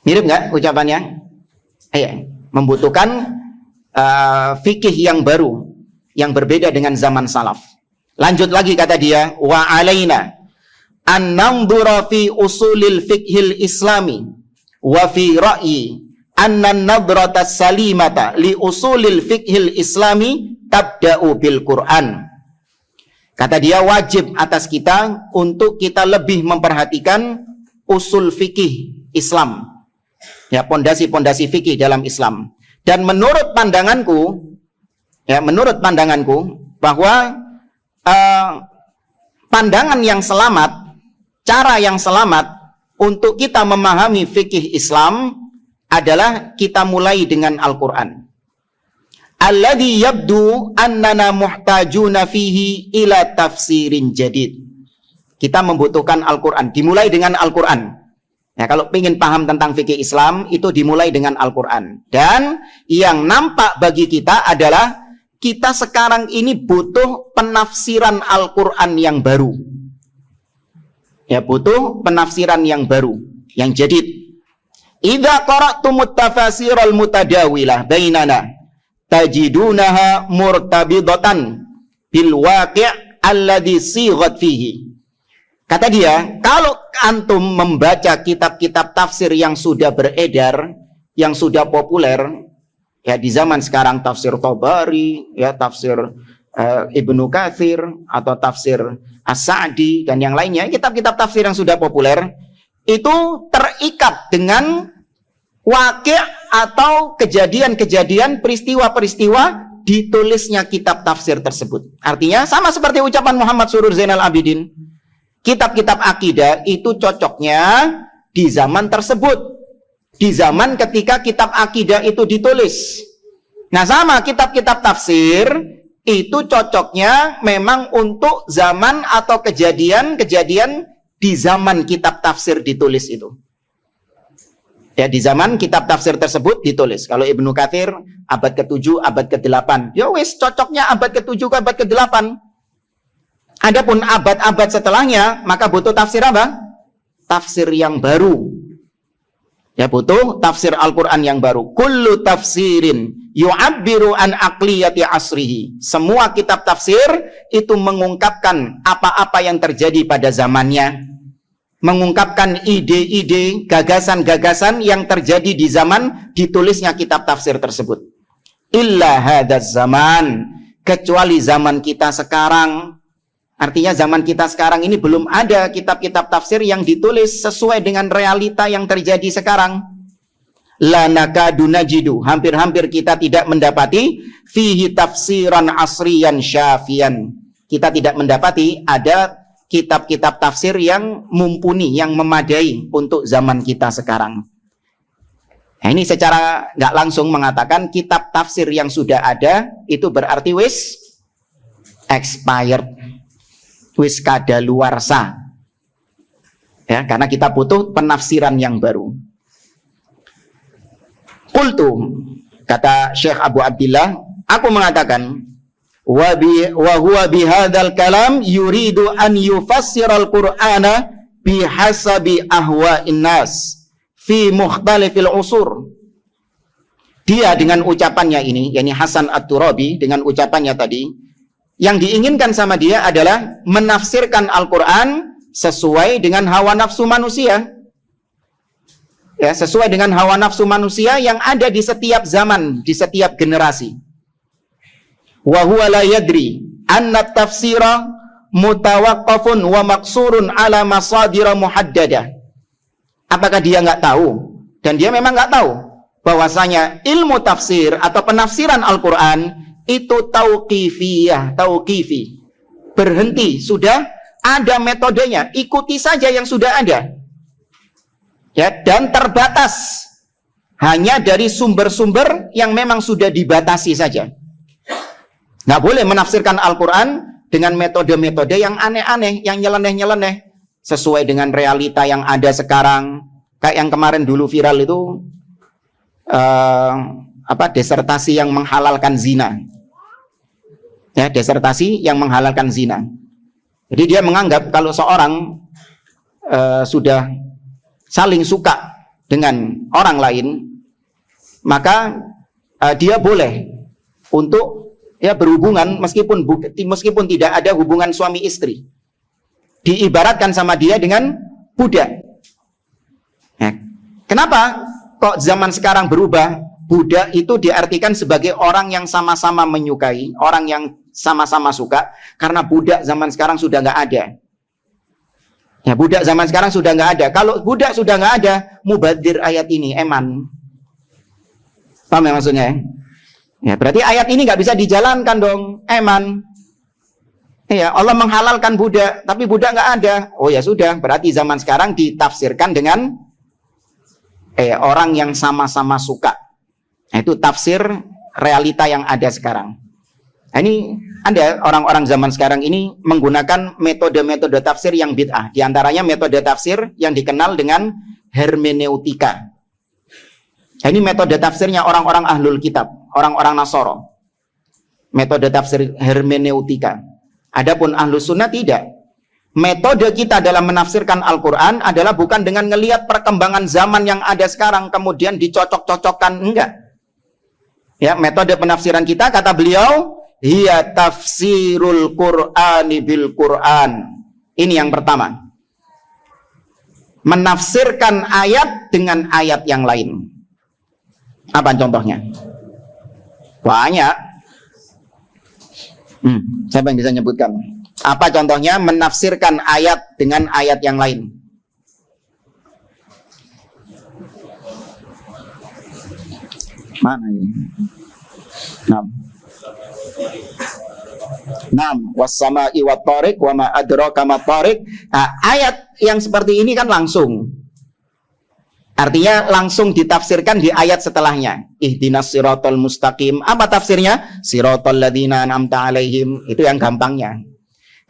Mirip nggak ucapannya? Membutuhkan fikih yang baru, yang berbeda dengan zaman salaf. Lanjut lagi kata dia, wa alaina an nanzura fi usulil fiqhil islami wa fi ra'yi anna an-nadrata salimata li usulil fiqhil islami tabda'u bil Qur'an. Kata dia, wajib atas kita untuk kita lebih memperhatikan usul fikih Islam. Ya, pondasi-pondasi fikih dalam Islam. Dan menurut pandanganku bahwa pandangan yang selamat, cara yang selamat untuk kita memahami fikih Islam adalah kita mulai dengan Al-Quran. Alladhi yabdu annana muhtajuna fihi ila tafsirin jadid. Kita membutuhkan Al-Quran. Dimulai dengan Al-Quran. Ya, kalau ingin paham tentang fikih Islam, itu dimulai dengan Al-Quran. Dan yang nampak bagi kita adalah kita sekarang ini butuh penafsiran Al-Quran yang baru. Ya, butuh penafsiran yang baru, yang jadid. Idza qara'tumut tafasiral mutadawilah bainana tajidunaha murtabidatan bil waqi' alladhi sighat fihi. Kata dia, kalau antum membaca kitab-kitab tafsir yang sudah beredar, yang sudah populer, ya di zaman sekarang tafsir Tabari, ya tafsir Ibnu Katsir atau tafsir As-Sa'di dan yang lainnya, kitab-kitab tafsir yang sudah populer itu terikat dengan waqi' atau kejadian-kejadian, peristiwa-peristiwa ditulisnya kitab tafsir tersebut. Artinya sama seperti ucapan Muhammad Surur Zainal Abidin, kitab-kitab akidah itu cocoknya di zaman tersebut, di zaman ketika kitab akidah itu ditulis. Nah, sama kitab-kitab tafsir itu cocoknya memang untuk zaman atau kejadian-kejadian di zaman kitab tafsir ditulis itu. Ya, di zaman kitab tafsir tersebut ditulis. Kalau Ibnu Katsir abad ke-7, abad ke-8. Ya wis, cocoknya abad ke-7 ke abad ke-8. Adapun abad-abad setelahnya, maka butuh tafsir apa? Tafsir yang baru. Ya, butuh tafsir Al-Quran yang baru. Kullu tafsirin yu'abbiru an aqliyati asrihi. Semua kitab tafsir itu mengungkapkan apa-apa yang terjadi pada zamannya. Mengungkapkan ide-ide, gagasan-gagasan yang terjadi di zaman ditulisnya kitab tafsir tersebut. Illa hadzal zaman, kecuali zaman kita sekarang. Artinya zaman kita sekarang ini belum ada kitab-kitab tafsir yang ditulis sesuai dengan realita yang terjadi sekarang. La nakadu najidu, hampir-hampir kita tidak mendapati fihi tafsiran asriyan syafian. Kita tidak mendapati ada kitab-kitab tafsir yang mumpuni, yang memadai untuk zaman kita sekarang. Nah, ini secara nggak langsung mengatakan kitab tafsir yang sudah ada itu berarti wis expired, wis kadaluarsa. Ya, karena kita butuh penafsiran yang baru. Qultu, kata Syekh Abu Abdillah, aku mengatakan, wa huwa bihadzal kalam yuridu an yufassiral Qur'ana bihasabi ahwa'in nas fi mukhtalifil usur. Dia dengan ucapannya ini, yakni Hasan At-Turabi dengan ucapannya tadi, yang diinginkan sama dia adalah menafsirkan Al-Quran sesuai dengan hawa nafsu manusia. Ya, sesuai dengan hawa nafsu manusia yang ada di setiap zaman, di setiap generasi. Wa huwa la yadri anna tafsira mutawaqqafun wa maqsurun ala masadira muhaddadah. Apakah dia nggak tahu? Dan dia memang nggak tahu bahwasanya ilmu tafsir atau penafsiran Al-Quran itu tauqifiyah, tauqifi. Berhenti, sudah ada metodenya, ikuti saja yang sudah ada. Ya, dan terbatas hanya dari sumber-sumber yang memang sudah dibatasi saja. Nggak boleh menafsirkan Al-Quran dengan metode-metode yang aneh-aneh, yang nyeleneh-nyeleneh, sesuai dengan realita yang ada sekarang. Kayak yang kemarin dulu viral itu desertasi yang menghalalkan zina. Ya, desertasi yang menghalalkan zina. Jadi dia menganggap kalau seorang sudah saling suka dengan orang lain, maka dia boleh untuk ya berhubungan meskipun tidak ada hubungan suami istri. Diibaratkan sama dia dengan budak. Ya. Kenapa kok zaman sekarang berubah? Budak itu diartikan sebagai orang yang sama-sama menyukai, orang yang sama-sama suka, karena budak zaman sekarang sudah nggak ada. Ya, budak zaman sekarang sudah nggak ada. Kalau budak sudah nggak ada, mubadir ayat ini eman. Paham ya maksudnya? Ya, berarti ayat ini nggak bisa dijalankan dong, eman. Ya, Allah menghalalkan budak, tapi budak nggak ada. Oh ya sudah, berarti zaman sekarang ditafsirkan dengan orang yang sama-sama suka. Nah, itu tafsir realita yang ada sekarang. Nah, ini ada orang-orang zaman sekarang ini menggunakan metode-metode tafsir yang bid'ah. Di antaranya metode tafsir yang dikenal dengan hermeneutika. Nah, ini metode tafsirnya orang-orang ahlul kitab, orang-orang Nasoro. Metode tafsir hermeneutika. Adapun ahlus sunnah tidak. Metode kita dalam menafsirkan Al-Quran adalah bukan dengan ngelihat perkembangan zaman yang ada sekarang kemudian dicocok-cocokkan, enggak. Ya, metode penafsiran kita, kata beliau, hiya tafsirul Qur'ani bil Qur'an. Ini yang pertama. Menafsirkan ayat dengan ayat yang lain. Apa contohnya? Banyak. Siapa yang bisa nyebutkan? Apa contohnya menafsirkan ayat dengan ayat yang lain? Mana ini? Was-sama'i wat-thariq wa ma adraka mat-thariq. Nah, ayat yang seperti ini kan langsung. Artinya langsung ditafsirkan di ayat setelahnya. Ihdinas siratal mustaqim. Apa tafsirnya? Siratal ladzina an'amta 'alaihim. Itu yang gampangnya.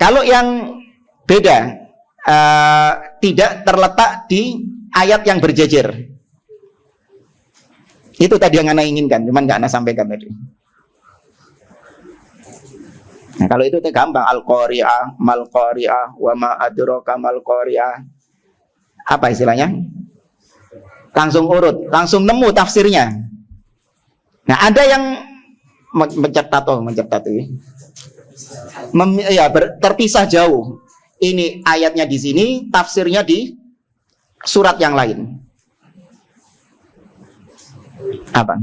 Kalau yang beda, tidak terletak di ayat yang berjejer. Itu tadi yang Anda inginkan, cuman nggak Anda sampaikan tadi. Nah, kalau itu gampang. Al-Qari'ah, Mal-Qari'ah, wa ma adraka Mal-Qari'ah. Apa istilahnya? Langsung urut, langsung nemu tafsirnya. Nah, ada yang mencetat ini. Terpisah jauh. Ini ayatnya di sini, tafsirnya di surat yang lain. Apa?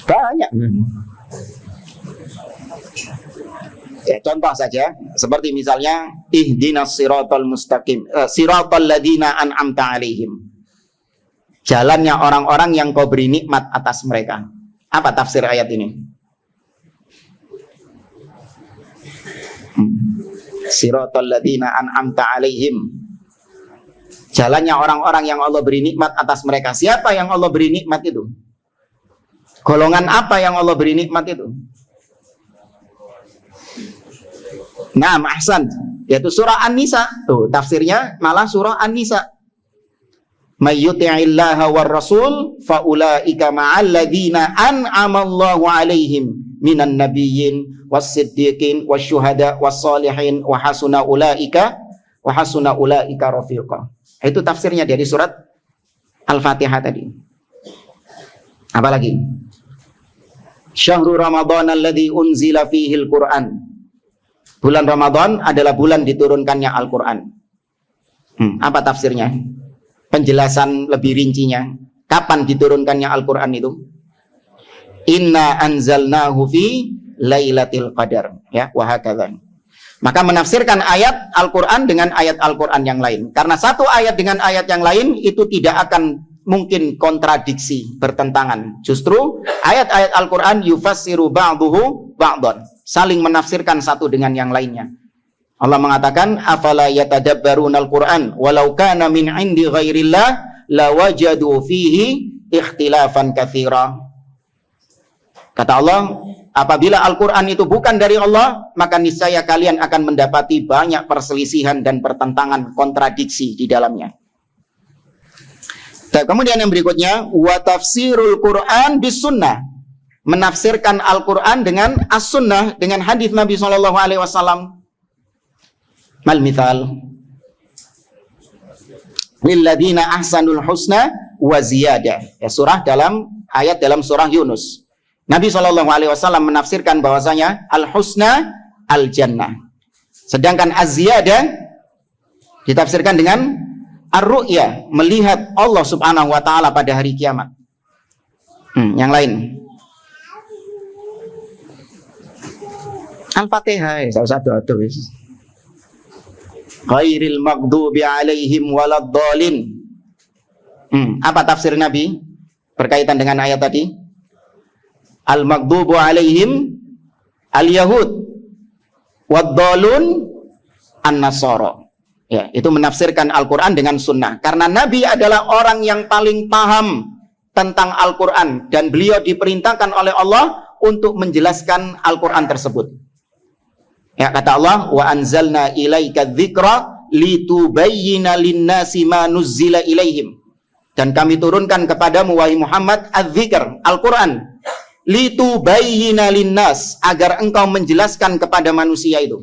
Banyak. Ya, contoh saja, seperti misalnya ihdinas siratal mustaqim, siratal ladzina an'amta 'alaihim. Jalannya orang-orang yang kau beri nikmat atas mereka. Apa tafsir ayat ini? Siratal ladzina an'amta 'alaihim. Jalannya orang-orang yang Allah beri nikmat atas mereka. Siapa yang Allah beri nikmat itu? Golongan apa yang Allah beri nikmat itu? Nah, ahsan, yaitu surah An-Nisa. Tuh, tafsirnya malah surah An-Nisa. May yuti'illaha war rasul fa ulaika ma'al ladzina an'amallahu 'alaihim minan nabiyyin was-siddiqin wasyuhada was-solihin wa hasuna ulaika rafiqa. Itu tafsirnya dari surat Al-Fatihah tadi. Apalagi? Syahrul Ramadan alladzi unzila fihi al-Qur'an. Bulan Ramadan adalah bulan diturunkannya Al-Quran. Apa tafsirnya? Penjelasan lebih rincinya. Kapan diturunkannya Al-Quran itu? Inna anzalnahu fi Lailatul Qadar, ya, wa hakadha. Maka menafsirkan ayat Al-Qur'an dengan ayat Al-Qur'an yang lain. Karena satu ayat dengan ayat yang lain itu tidak akan mungkin kontradiksi, bertentangan. Justru ayat-ayat Al-Qur'an yufassiru ba'duhu ba'dan, saling menafsirkan satu dengan yang lainnya. Allah mengatakan, afala yatadabbarunal Qur'an walau kana min 'indi ghairillah lawajadu fihi ikhtilafan katsira. Kata Allah, apabila Al-Qur'an itu bukan dari Allah, maka niscaya kalian akan mendapati banyak perselisihan dan pertentangan, kontradiksi di dalamnya. Kemudian yang berikutnya, wa tafsirul Qur'an bis sunnah. Menafsirkan Al-Qur'an dengan as-sunnah, dengan hadis Nabi sallallahu alaihi wasallam. Mal mithal? Lilladzina ahsanul husna wa ziyadah. Ya, ayat dalam surah Yunus. Nabi SAW menafsirkan bahwasanya al-husna al-jannah. Sedangkan az-ziyadah ditafsirkan dengan ar-ru'ya, melihat Allah Subhanahu wa taala pada hari kiamat. Yang lain. Al-Fatihah, satu-satu. Ghairil maghdubi alaihim waladdallin. Apa tafsir Nabi berkaitan dengan ayat tadi? Al-maghdubu alaihim al-yahud waddallun an-nasara. Ya, itu menafsirkan Al-Qur'an dengan sunnah. Karena Nabi adalah orang yang paling paham tentang Al-Qur'an dan beliau diperintahkan oleh Allah untuk menjelaskan Al-Qur'an tersebut. Ya, kata Allah, wa anzalna ilaika dzikra litubayyana lin-nasi ma nuzzila ilaihim. Dan kami turunkan kepadamu wahai Muhammad adz-dzikr, Al-Qur'an, litubayyana lin-nas, agar engkau menjelaskan kepada manusia itu.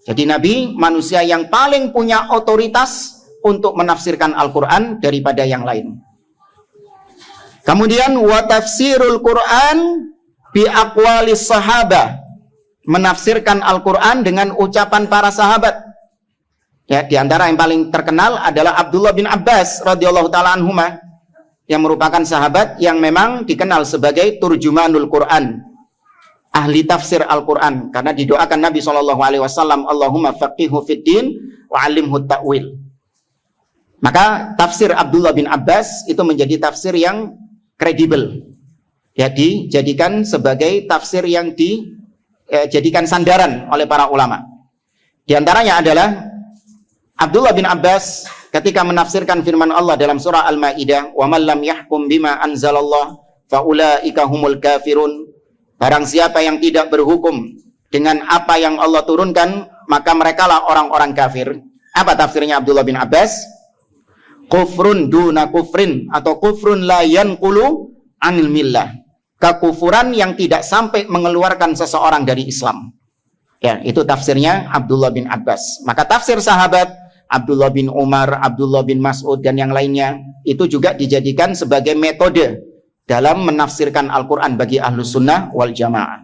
Jadi Nabi manusia yang paling punya otoritas untuk menafsirkan Al-Qur'an daripada yang lain. Kemudian wa tafsirul Qur'an bi aqwalis sahabah. Menafsirkan Al-Qur'an dengan ucapan para sahabat. Ya, di antara yang paling terkenal adalah Abdullah bin Abbas radhiyallahu taala anhuma, yang merupakan sahabat yang memang dikenal sebagai turjumanul Qur'an, ahli tafsir Al-Qur'an, karena didoakan Nabi SAW, Allahumma faqihu fid din wa 'allimhu ta'wil. Maka tafsir Abdullah bin Abbas itu menjadi tafsir yang kredibel. Ya, dijadikan sebagai tafsir yang dijadikan sandaran oleh para ulama. Di antaranya adalah Abdullah bin Abbas ketika menafsirkan firman Allah dalam surah Al-Maidah, "Wa man lam yahkum bima anzalallah fa ulaika humul kafirun." Barang siapa yang tidak berhukum dengan apa yang Allah turunkan, maka merekalah orang-orang kafir. Apa tafsirnya Abdullah bin Abbas? Kufrun duna kufrin, atau kufrun la yanqulu anil millah. Kekufuran yang tidak sampai mengeluarkan seseorang dari Islam. Ya, itu tafsirnya Abdullah bin Abbas. Maka tafsir sahabat Abdullah bin Umar, Abdullah bin Mas'ud, dan yang lainnya itu juga dijadikan sebagai metode dalam menafsirkan Al-Quran bagi ahlus sunnah wal jamaah.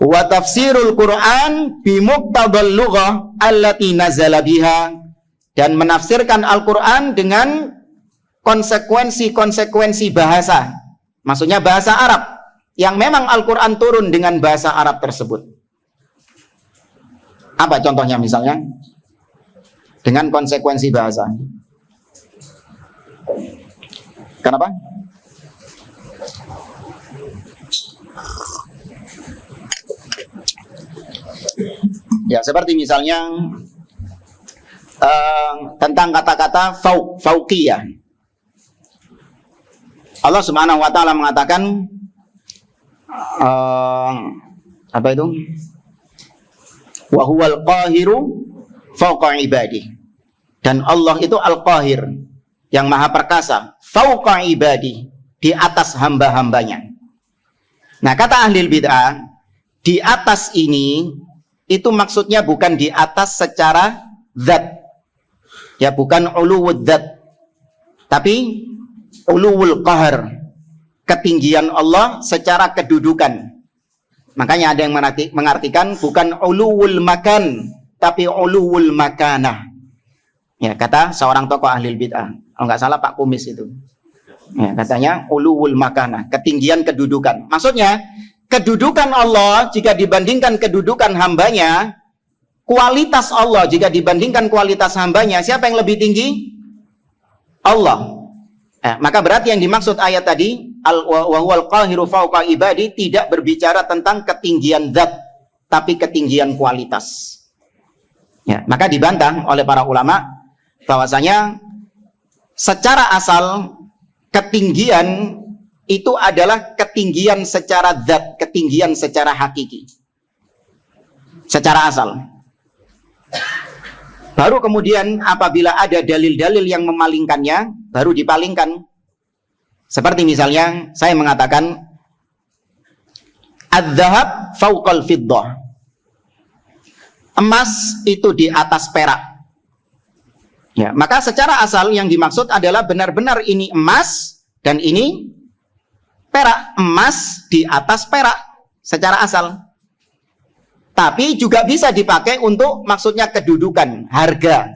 Wa tafsirul Quran bimuqtadal lughah allati nazala biha, dan menafsirkan Al-Quran dengan konsekuensi-konsekuensi bahasa. Maksudnya bahasa Arab, yang memang Al-Quran turun dengan bahasa Arab tersebut. Apa contohnya misalnya? Dengan konsekuensi bahasa. Kenapa? Ya, seperti misalnya tentang kata-kata fauqiyah. Allah Subhanahu wa taala mengatakan apa itu? Wa huwal qahiru fauqa ibadi. Dan Allah itu al-qahir, yang maha perkasa, fauqa ibadi, di atas hamba-hambanya. Nah, kata ahli bid'ah, di atas ini itu maksudnya bukan di atas secara zat, ya, bukan uluwud zat, tapi uluwul qahar, ketinggian Allah secara kedudukan. Makanya ada yang mengartikan bukan uluwul makan, tapi uluwul makanah. Ya, kata seorang tokoh ahli bid'ah, kalau nggak salah Pak Kumis itu. Ya, katanya uluwul makanah, ketinggian kedudukan. Maksudnya kedudukan Allah jika dibandingkan kedudukan hambanya, kualitas Allah jika dibandingkan kualitas hambanya, siapa yang lebih tinggi? Allah. Maka berarti yang dimaksud ayat tadi, wa huwal qahiru fawqa ibadi, tidak berbicara tentang ketinggian zat, tapi ketinggian kualitas. Ya, maka dibantah oleh para ulama bahwasanya secara asal ketinggian itu adalah ketinggian secara zat, ketinggian secara hakiki. Secara asal. Baru kemudian apabila ada dalil-dalil yang memalingkannya, baru dipalingkan. Seperti misalnya saya mengatakan adz-dzahab fauqal fiddah. Emas itu di atas perak. Ya, maka secara asal yang dimaksud adalah benar-benar ini emas dan ini perak, emas di atas perak secara asal. Tapi juga bisa dipakai untuk maksudnya kedudukan, harga.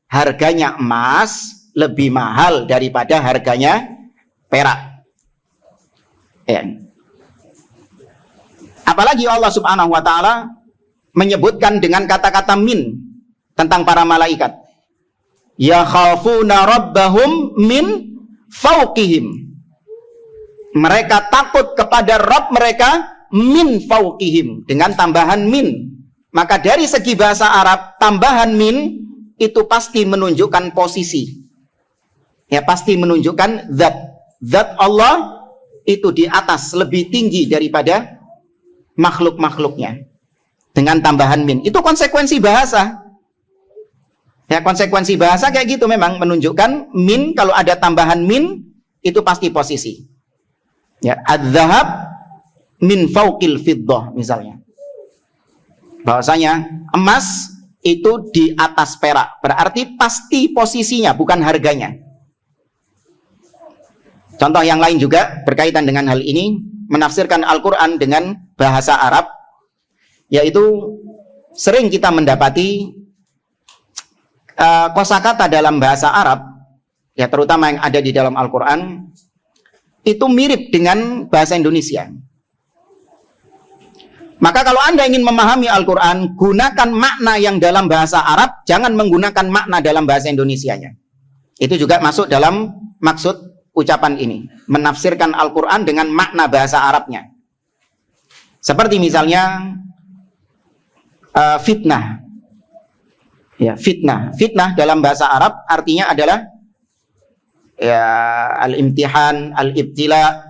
Harganya emas lebih mahal daripada harganya perak. Ya. Apalagi Allah Subhanahu wa taala menyebutkan dengan kata-kata min tentang para malaikat. Ya khafuna rabbahum min fauqihim. Mereka takut kepada Rabb mereka min fauqihim, dengan tambahan min. Maka dari segi bahasa Arab, tambahan min itu pasti menunjukkan posisi. Ya, pasti menunjukkan zat. Zat Allah itu di atas, lebih tinggi daripada makhluk-makhluknya. Dengan tambahan min. Itu konsekuensi bahasa. Ya, konsekuensi bahasa kayak gitu memang menunjukkan min, kalau ada tambahan min itu pasti posisi. Ya, adz-dzahab min fauqil fiddah misalnya. Bahwasanya emas itu di atas perak, berarti pasti posisinya, bukan harganya. Contoh yang lain juga berkaitan dengan hal ini, menafsirkan Al-Qur'an dengan bahasa Arab, yaitu sering kita mendapati kosakata dalam bahasa Arab, ya terutama yang ada di dalam Al-Qur'an, itu mirip dengan bahasa Indonesia. Maka kalau Anda ingin memahami Al-Quran, gunakan makna yang dalam bahasa Arab, jangan menggunakan makna dalam bahasa Indonesianya. Itu juga masuk dalam maksud ucapan ini, menafsirkan Al-Quran dengan makna bahasa Arabnya. Seperti misalnya fitnah. Ya, fitnah. Fitnah dalam bahasa Arab artinya adalah ya, al-imtihan, al-ibtila,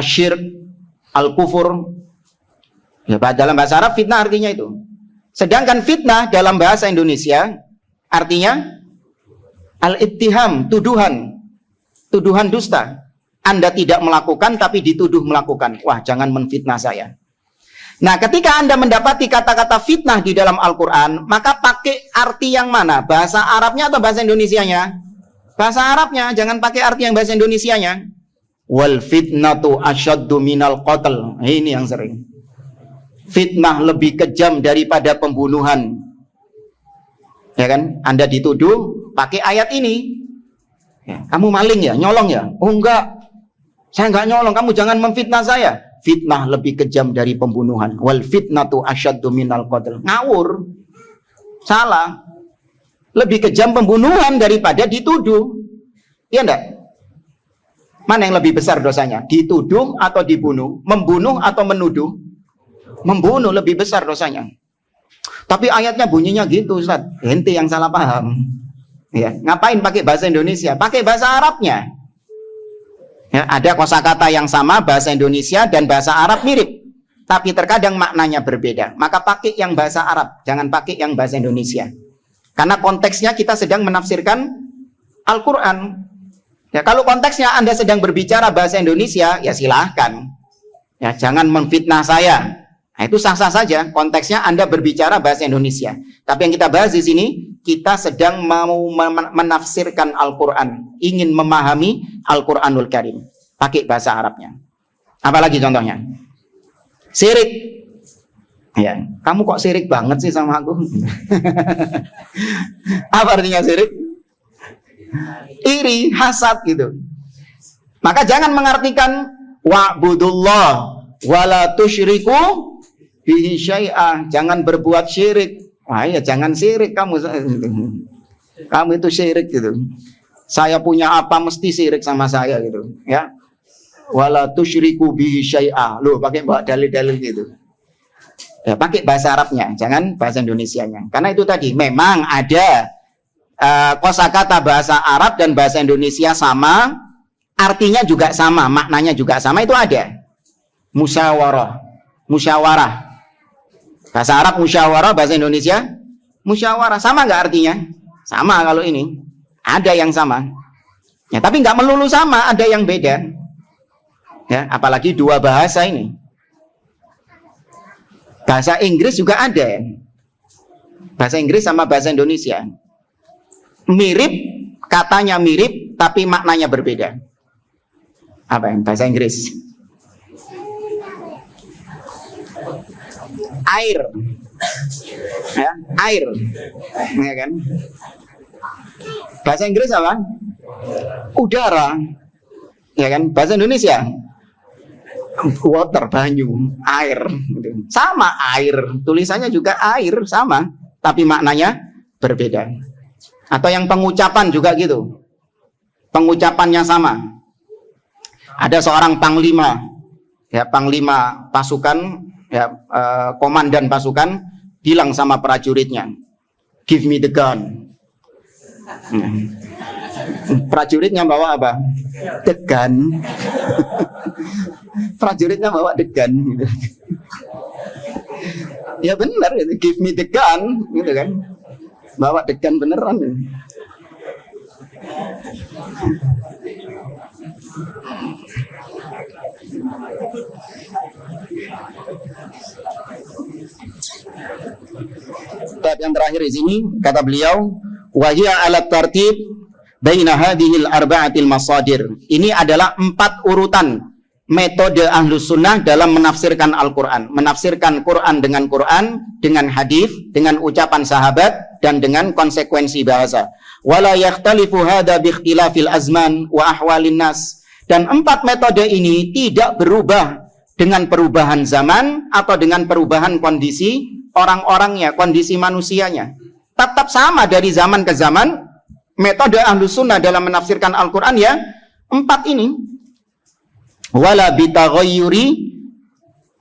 asyirk, al-kufur. Ya, dalam bahasa Arab fitnah artinya itu. Sedangkan fitnah dalam bahasa Indonesia artinya al-ittiham, tuduhan. Tuduhan dusta. Anda tidak melakukan tapi dituduh melakukan. Wah, jangan menfitnah saya. Nah, ketika Anda mendapati kata-kata fitnah di dalam Al-Quran, maka pakai arti yang mana? Bahasa Arabnya atau bahasa Indonesianya? Bahasa Arabnya, jangan pakai arti yang bahasa Indonesianya. Wal fitnatu asyaddu minal qatl. Ini yang sering. Fitnah lebih kejam daripada pembunuhan. Ya kan? Anda dituduh pakai ayat ini. Ya, kamu maling ya? Nyolong ya? Oh enggak. Saya enggak nyolong, kamu jangan memfitnah saya. Fitnah lebih kejam dari pembunuhan. Wal fitnatu asyaddu minal qatl. Ngawur. Salah. Lebih kejam pembunuhan daripada dituduh. Iya enggak? Mana yang lebih besar dosanya? Dituduh atau dibunuh? Membunuh atau menuduh? Membunuh lebih besar dosanya. Tapi ayatnya bunyinya gitu, Ustaz. Ente yang salah paham. Ya, ngapain pakai bahasa Indonesia? Pakai bahasa Arabnya. Ya, ada kosakata yang sama bahasa Indonesia dan bahasa Arab mirip, tapi terkadang maknanya berbeda. Maka pakai yang bahasa Arab, jangan pakai yang bahasa Indonesia. Karena konteksnya kita sedang menafsirkan Al-Quran. Ya, kalau konteksnya Anda sedang berbicara bahasa Indonesia, ya silahkan. Ya, jangan memfitnah saya. Nah, itu sah-sah saja. Konteksnya Anda berbicara bahasa Indonesia. Tapi yang kita bahas di sini, kita sedang mau menafsirkan Al-Quran, ingin memahami Al-Quranul Karim, pakai bahasa Arabnya. Apalagi contohnya? Syirik. Ya, kamu kok syirik banget sih sama aku? Apa artinya syirik? Iri, hasad gitu. Maka jangan mengartikan wa'budullah, Wala tusyriku bihi syai'ah, jangan berbuat syirik. Wah ya jangan syirik kamu. Kamu itu syirik gitu. Saya punya apa mesti syirik sama saya gitu, ya. Wala tusyriku bihi syai'ah. Loh, pakai dalil-dalil gitu. Ya, pakai bahasa Arabnya, jangan bahasa Indonesianya. Karena itu tadi memang ada kosakata bahasa Arab dan bahasa Indonesia sama, artinya juga sama, maknanya juga sama, itu ada. Musyawarah. Bahasa Arab musyawarah, bahasa Indonesia musyawarah. Sama nggak artinya? Sama kalau ini. Ada yang sama. Ya, tapi nggak melulu sama, ada yang beda. Ya, apalagi dua bahasa ini. Bahasa Inggris juga ada. Bahasa Inggris sama bahasa Indonesia. Mirip, katanya mirip, tapi maknanya berbeda. Apa yang bahasa Inggris? Air. Ya, air. Ya kan? Bahasa Inggris apa? Udara. Ya kan? Bahasa Indonesia water, banyu, air. Sama air, tulisannya juga air, sama, tapi maknanya berbeda. Atau yang pengucapan juga gitu. Pengucapannya sama. Ada seorang panglima, ya panglima pasukan, ya komandan pasukan bilang sama prajuritnya, "Give me the gun." Prajuritnya bawa apa? The gun. Prajuritnya bawa the gun gitu. Ya benar, give me the gun gitu kan. Bawa the gun beneran. Bab yang terakhir di sini kata beliau, wa hiya ala tartib baina hadhil arba'atil masadir. Ini adalah 4 urutan metode Ahlus Sunnah dalam menafsirkan Al-Quran. Menafsirkan Quran, dengan hadis, dengan ucapan sahabat, dan dengan konsekuensi bahasa. Wala yakhtalifu hadha bi ikhtilafil azman wa ahwalin nas. Dan 4 metode ini tidak berubah dengan perubahan zaman atau dengan perubahan kondisi orang-orangnya, kondisi manusianya. Tetap sama dari zaman ke zaman. Metode Ahlus Sunnah dalam menafsirkan Al-Quran ya 4 ini. Wala bitaghayyuri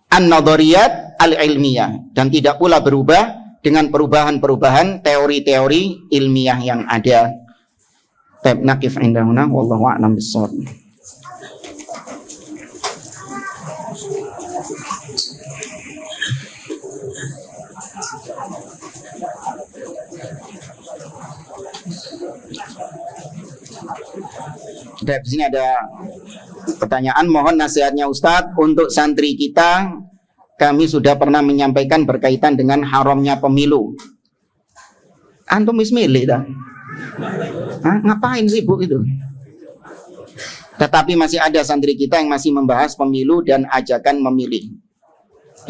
an-nadhariyat al-ilmiyah, dan tidak pula berubah dengan perubahan-perubahan teori-teori ilmiah yang ada. Baik, nakif indahuna wallahu a'lam bissawab. Di sini ada pertanyaan, mohon nasihatnya Ustadz untuk santri kita. Kami sudah pernah menyampaikan berkaitan dengan haramnya pemilu. Antum milih dah. Ngapain sibuk itu? Tetapi masih ada santri kita yang masih membahas pemilu dan ajakan memilih.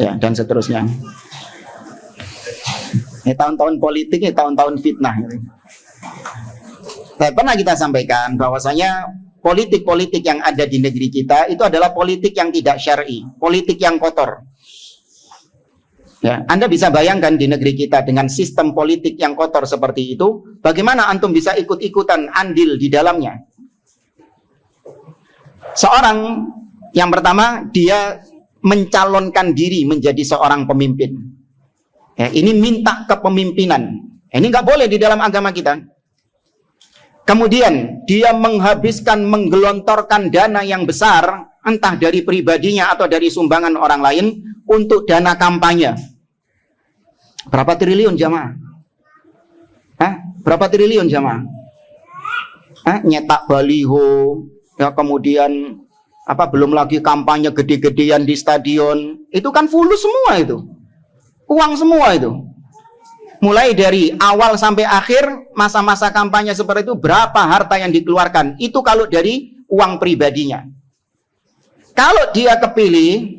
Ya, dan seterusnya. Ini tahun-tahun politik, ini tahun-tahun fitnah. Pernah kita sampaikan bahwasanya politik-politik yang ada di negeri kita itu adalah politik yang tidak syar'i, politik yang kotor. Ya, Anda bisa bayangkan di negeri kita dengan sistem politik yang kotor seperti itu, bagaimana antum bisa ikut-ikutan andil di dalamnya? Seorang yang pertama, dia mencalonkan diri menjadi seorang pemimpin. Ya, ini minta kepemimpinan. Ini nggak boleh di dalam agama kita. Kemudian dia menggelontorkan dana yang besar, entah dari pribadinya atau dari sumbangan orang lain, untuk dana kampanye. Berapa triliun jamaah? Berapa triliun jamaah? Nyetak baliho, ya kemudian belum lagi kampanye gede-gedean di stadion. Itu kan fulus semua itu. Uang semua itu. Mulai dari awal sampai akhir masa-masa kampanye seperti itu, berapa harta yang dikeluarkan? Itu kalau dari uang pribadinya. Kalau dia kepilih,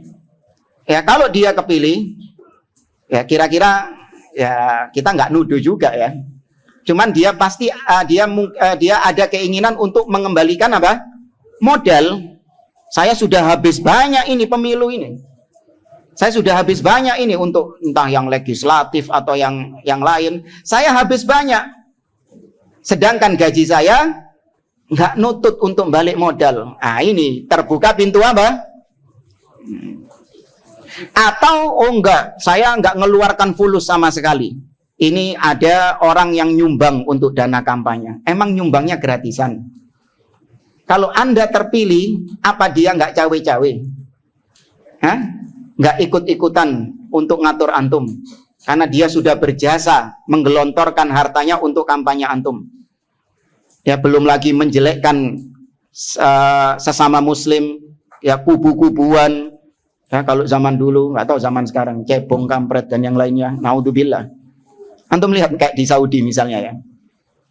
ya kira-kira ya kita nggak nuduh juga ya. Cuman dia pasti dia ada keinginan untuk mengembalikan modal. Saya sudah habis banyak ini pemilu ini. Saya sudah habis banyak ini untuk entah yang legislatif atau yang lain. Saya habis banyak. Sedangkan gaji saya nggak nutut untuk balik modal. Nah ini terbuka pintu apa? Atau enggak, saya enggak ngeluarkan fulus sama sekali. Ini ada orang yang nyumbang untuk dana kampanye. Emang nyumbangnya gratisan. Kalau Anda terpilih, apa dia enggak cawe-cawe? Enggak ikut-ikutan untuk ngatur antum. Karena dia sudah berjasa menggelontorkan hartanya untuk kampanye antum. Ya belum lagi menjelekkan sesama muslim, ya kubu-kubuan. Ya, kalau zaman dulu, nggak tahu zaman sekarang, cebong, kampret, dan yang lainnya, naudzubillah. Antum lihat kayak di Saudi misalnya ya.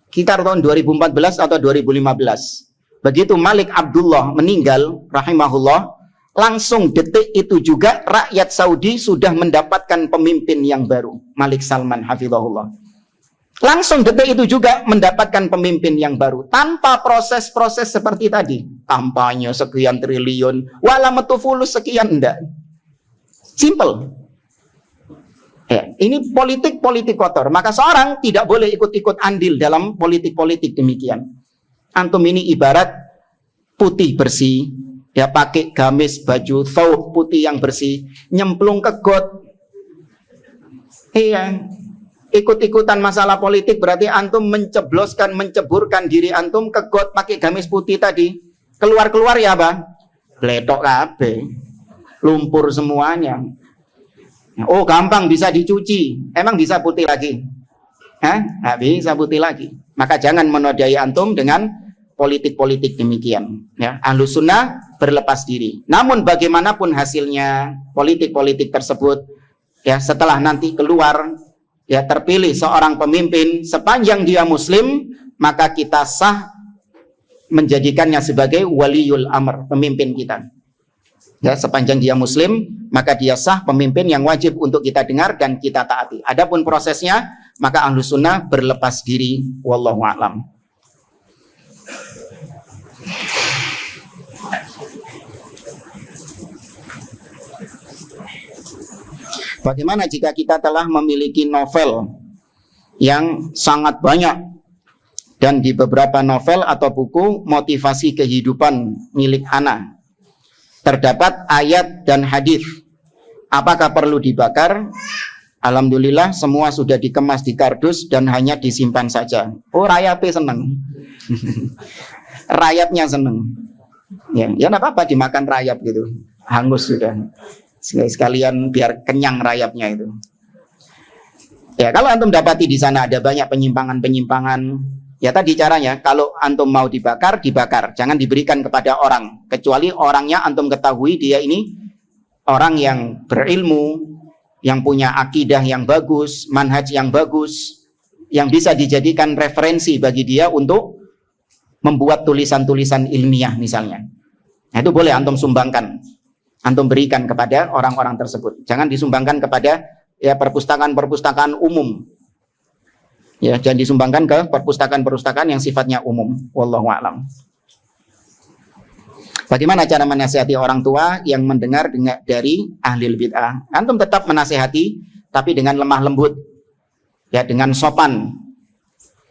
Sekitar tahun 2014 atau 2015. Begitu Malik Abdullah meninggal, rahimahullah, langsung detik itu juga rakyat Saudi sudah mendapatkan pemimpin yang baru. Malik Salman, hafizahullah. Langsung detik itu juga mendapatkan pemimpin yang baru. Tanpa proses-proses seperti tadi. Kampanye sekian triliun. Wala metu fulus sekian, enggak. Simple. Ya, ini politik-politik kotor. Maka seorang tidak boleh ikut-ikut andil dalam politik-politik demikian. Antum ini ibarat putih bersih. Ya pakai gamis, baju, thawb putih yang bersih. Nyemplung ke got. Iya. Ikut-ikutan masalah politik berarti antum menceburkan diri antum ke got pakai gamis putih tadi. Keluar-keluar ya apa? Gledok kabeh. Lumpur semuanya. Oh gampang bisa dicuci. Emang bisa putih lagi? Nggak bisa putih lagi. Maka jangan menodai antum dengan politik-politik demikian. Ya, Ahlus Sunnah berlepas diri. Namun bagaimanapun hasilnya politik-politik tersebut, ya setelah nanti keluar, ya terpilih seorang pemimpin, sepanjang dia muslim, maka kita sah menjadikannya sebagai waliul amr, pemimpin kita. Ya, sepanjang dia muslim, maka dia sah pemimpin yang wajib untuk kita dengar dan kita taati. Adapun prosesnya, maka Ahlus Sunnah berlepas diri. Wallahu a'lam. Bagaimana jika kita telah memiliki novel yang sangat banyak dan di beberapa novel atau buku motivasi kehidupan milik ana terdapat ayat dan hadis, apakah perlu dibakar? Alhamdulillah semua sudah dikemas di kardus dan hanya disimpan saja. Oh rayapnya seneng. Rayapnya seneng. Ya enggak apa-apa dimakan rayap gitu. Hangus sudah. Sekalian biar kenyang rayapnya itu. Ya kalau antum dapati di sana ada banyak penyimpangan-penyimpangan, ya tadi caranya kalau antum mau dibakar, dibakar, jangan diberikan kepada orang, kecuali orangnya antum ketahui dia ini orang yang berilmu, yang punya akidah yang bagus, manhaj yang bagus, yang bisa dijadikan referensi bagi dia untuk membuat tulisan-tulisan ilmiah misalnya. Nah, itu boleh antum sumbangkan. Antum berikan kepada orang-orang tersebut. Jangan disumbangkan kepada ya perpustakaan-perpustakaan umum. Ya, jangan disumbangkan ke perpustakaan-perpustakaan yang sifatnya umum. Wallahu a'lam. Bagaimana cara menasihati orang tua yang mendengar dari ahli bid'ah? Antum tetap menasihati, tapi dengan lemah lembut. Ya, dengan sopan.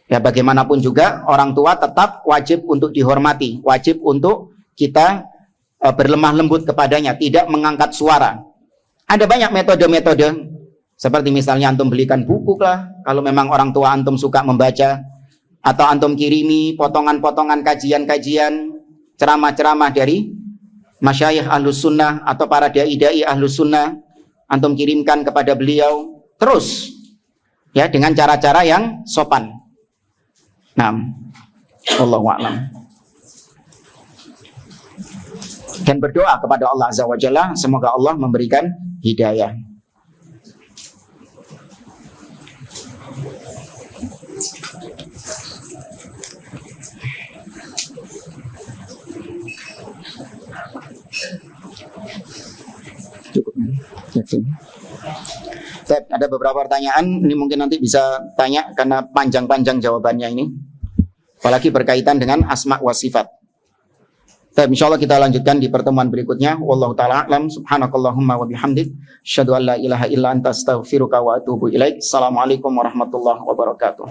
Ya, bagaimanapun juga orang tua tetap wajib untuk dihormati, wajib untuk kita berlemah lembut kepadanya, tidak mengangkat suara. Ada banyak metode-metode, seperti misalnya antum belikan buku lah, kalau memang orang tua antum suka membaca, atau antum kirimi potongan-potongan kajian-kajian, ceramah-ceramah dari masyayikh Ahlus Sunnah atau para dai-dai Ahlus Sunnah, antum kirimkan kepada beliau, terus ya dengan cara-cara yang sopan. Nah, wallahu a'lam. Dan berdoa kepada Allah Azza wa Jalla, semoga Allah memberikan hidayah. Cukup. Ada beberapa pertanyaan, ini mungkin nanti bisa tanya karena panjang-panjang jawabannya ini. Apalagi berkaitan dengan asma wa sifat. Tapi insyaallah kita lanjutkan di pertemuan berikutnya. Wallahu taala a'lam. Subhanakallahumma wa bihamdik, asyhadu an la ilaha illa anta astaghfiruka wa atubu ilaik. Assalamualaikum warahmatullahi wabarakatuh.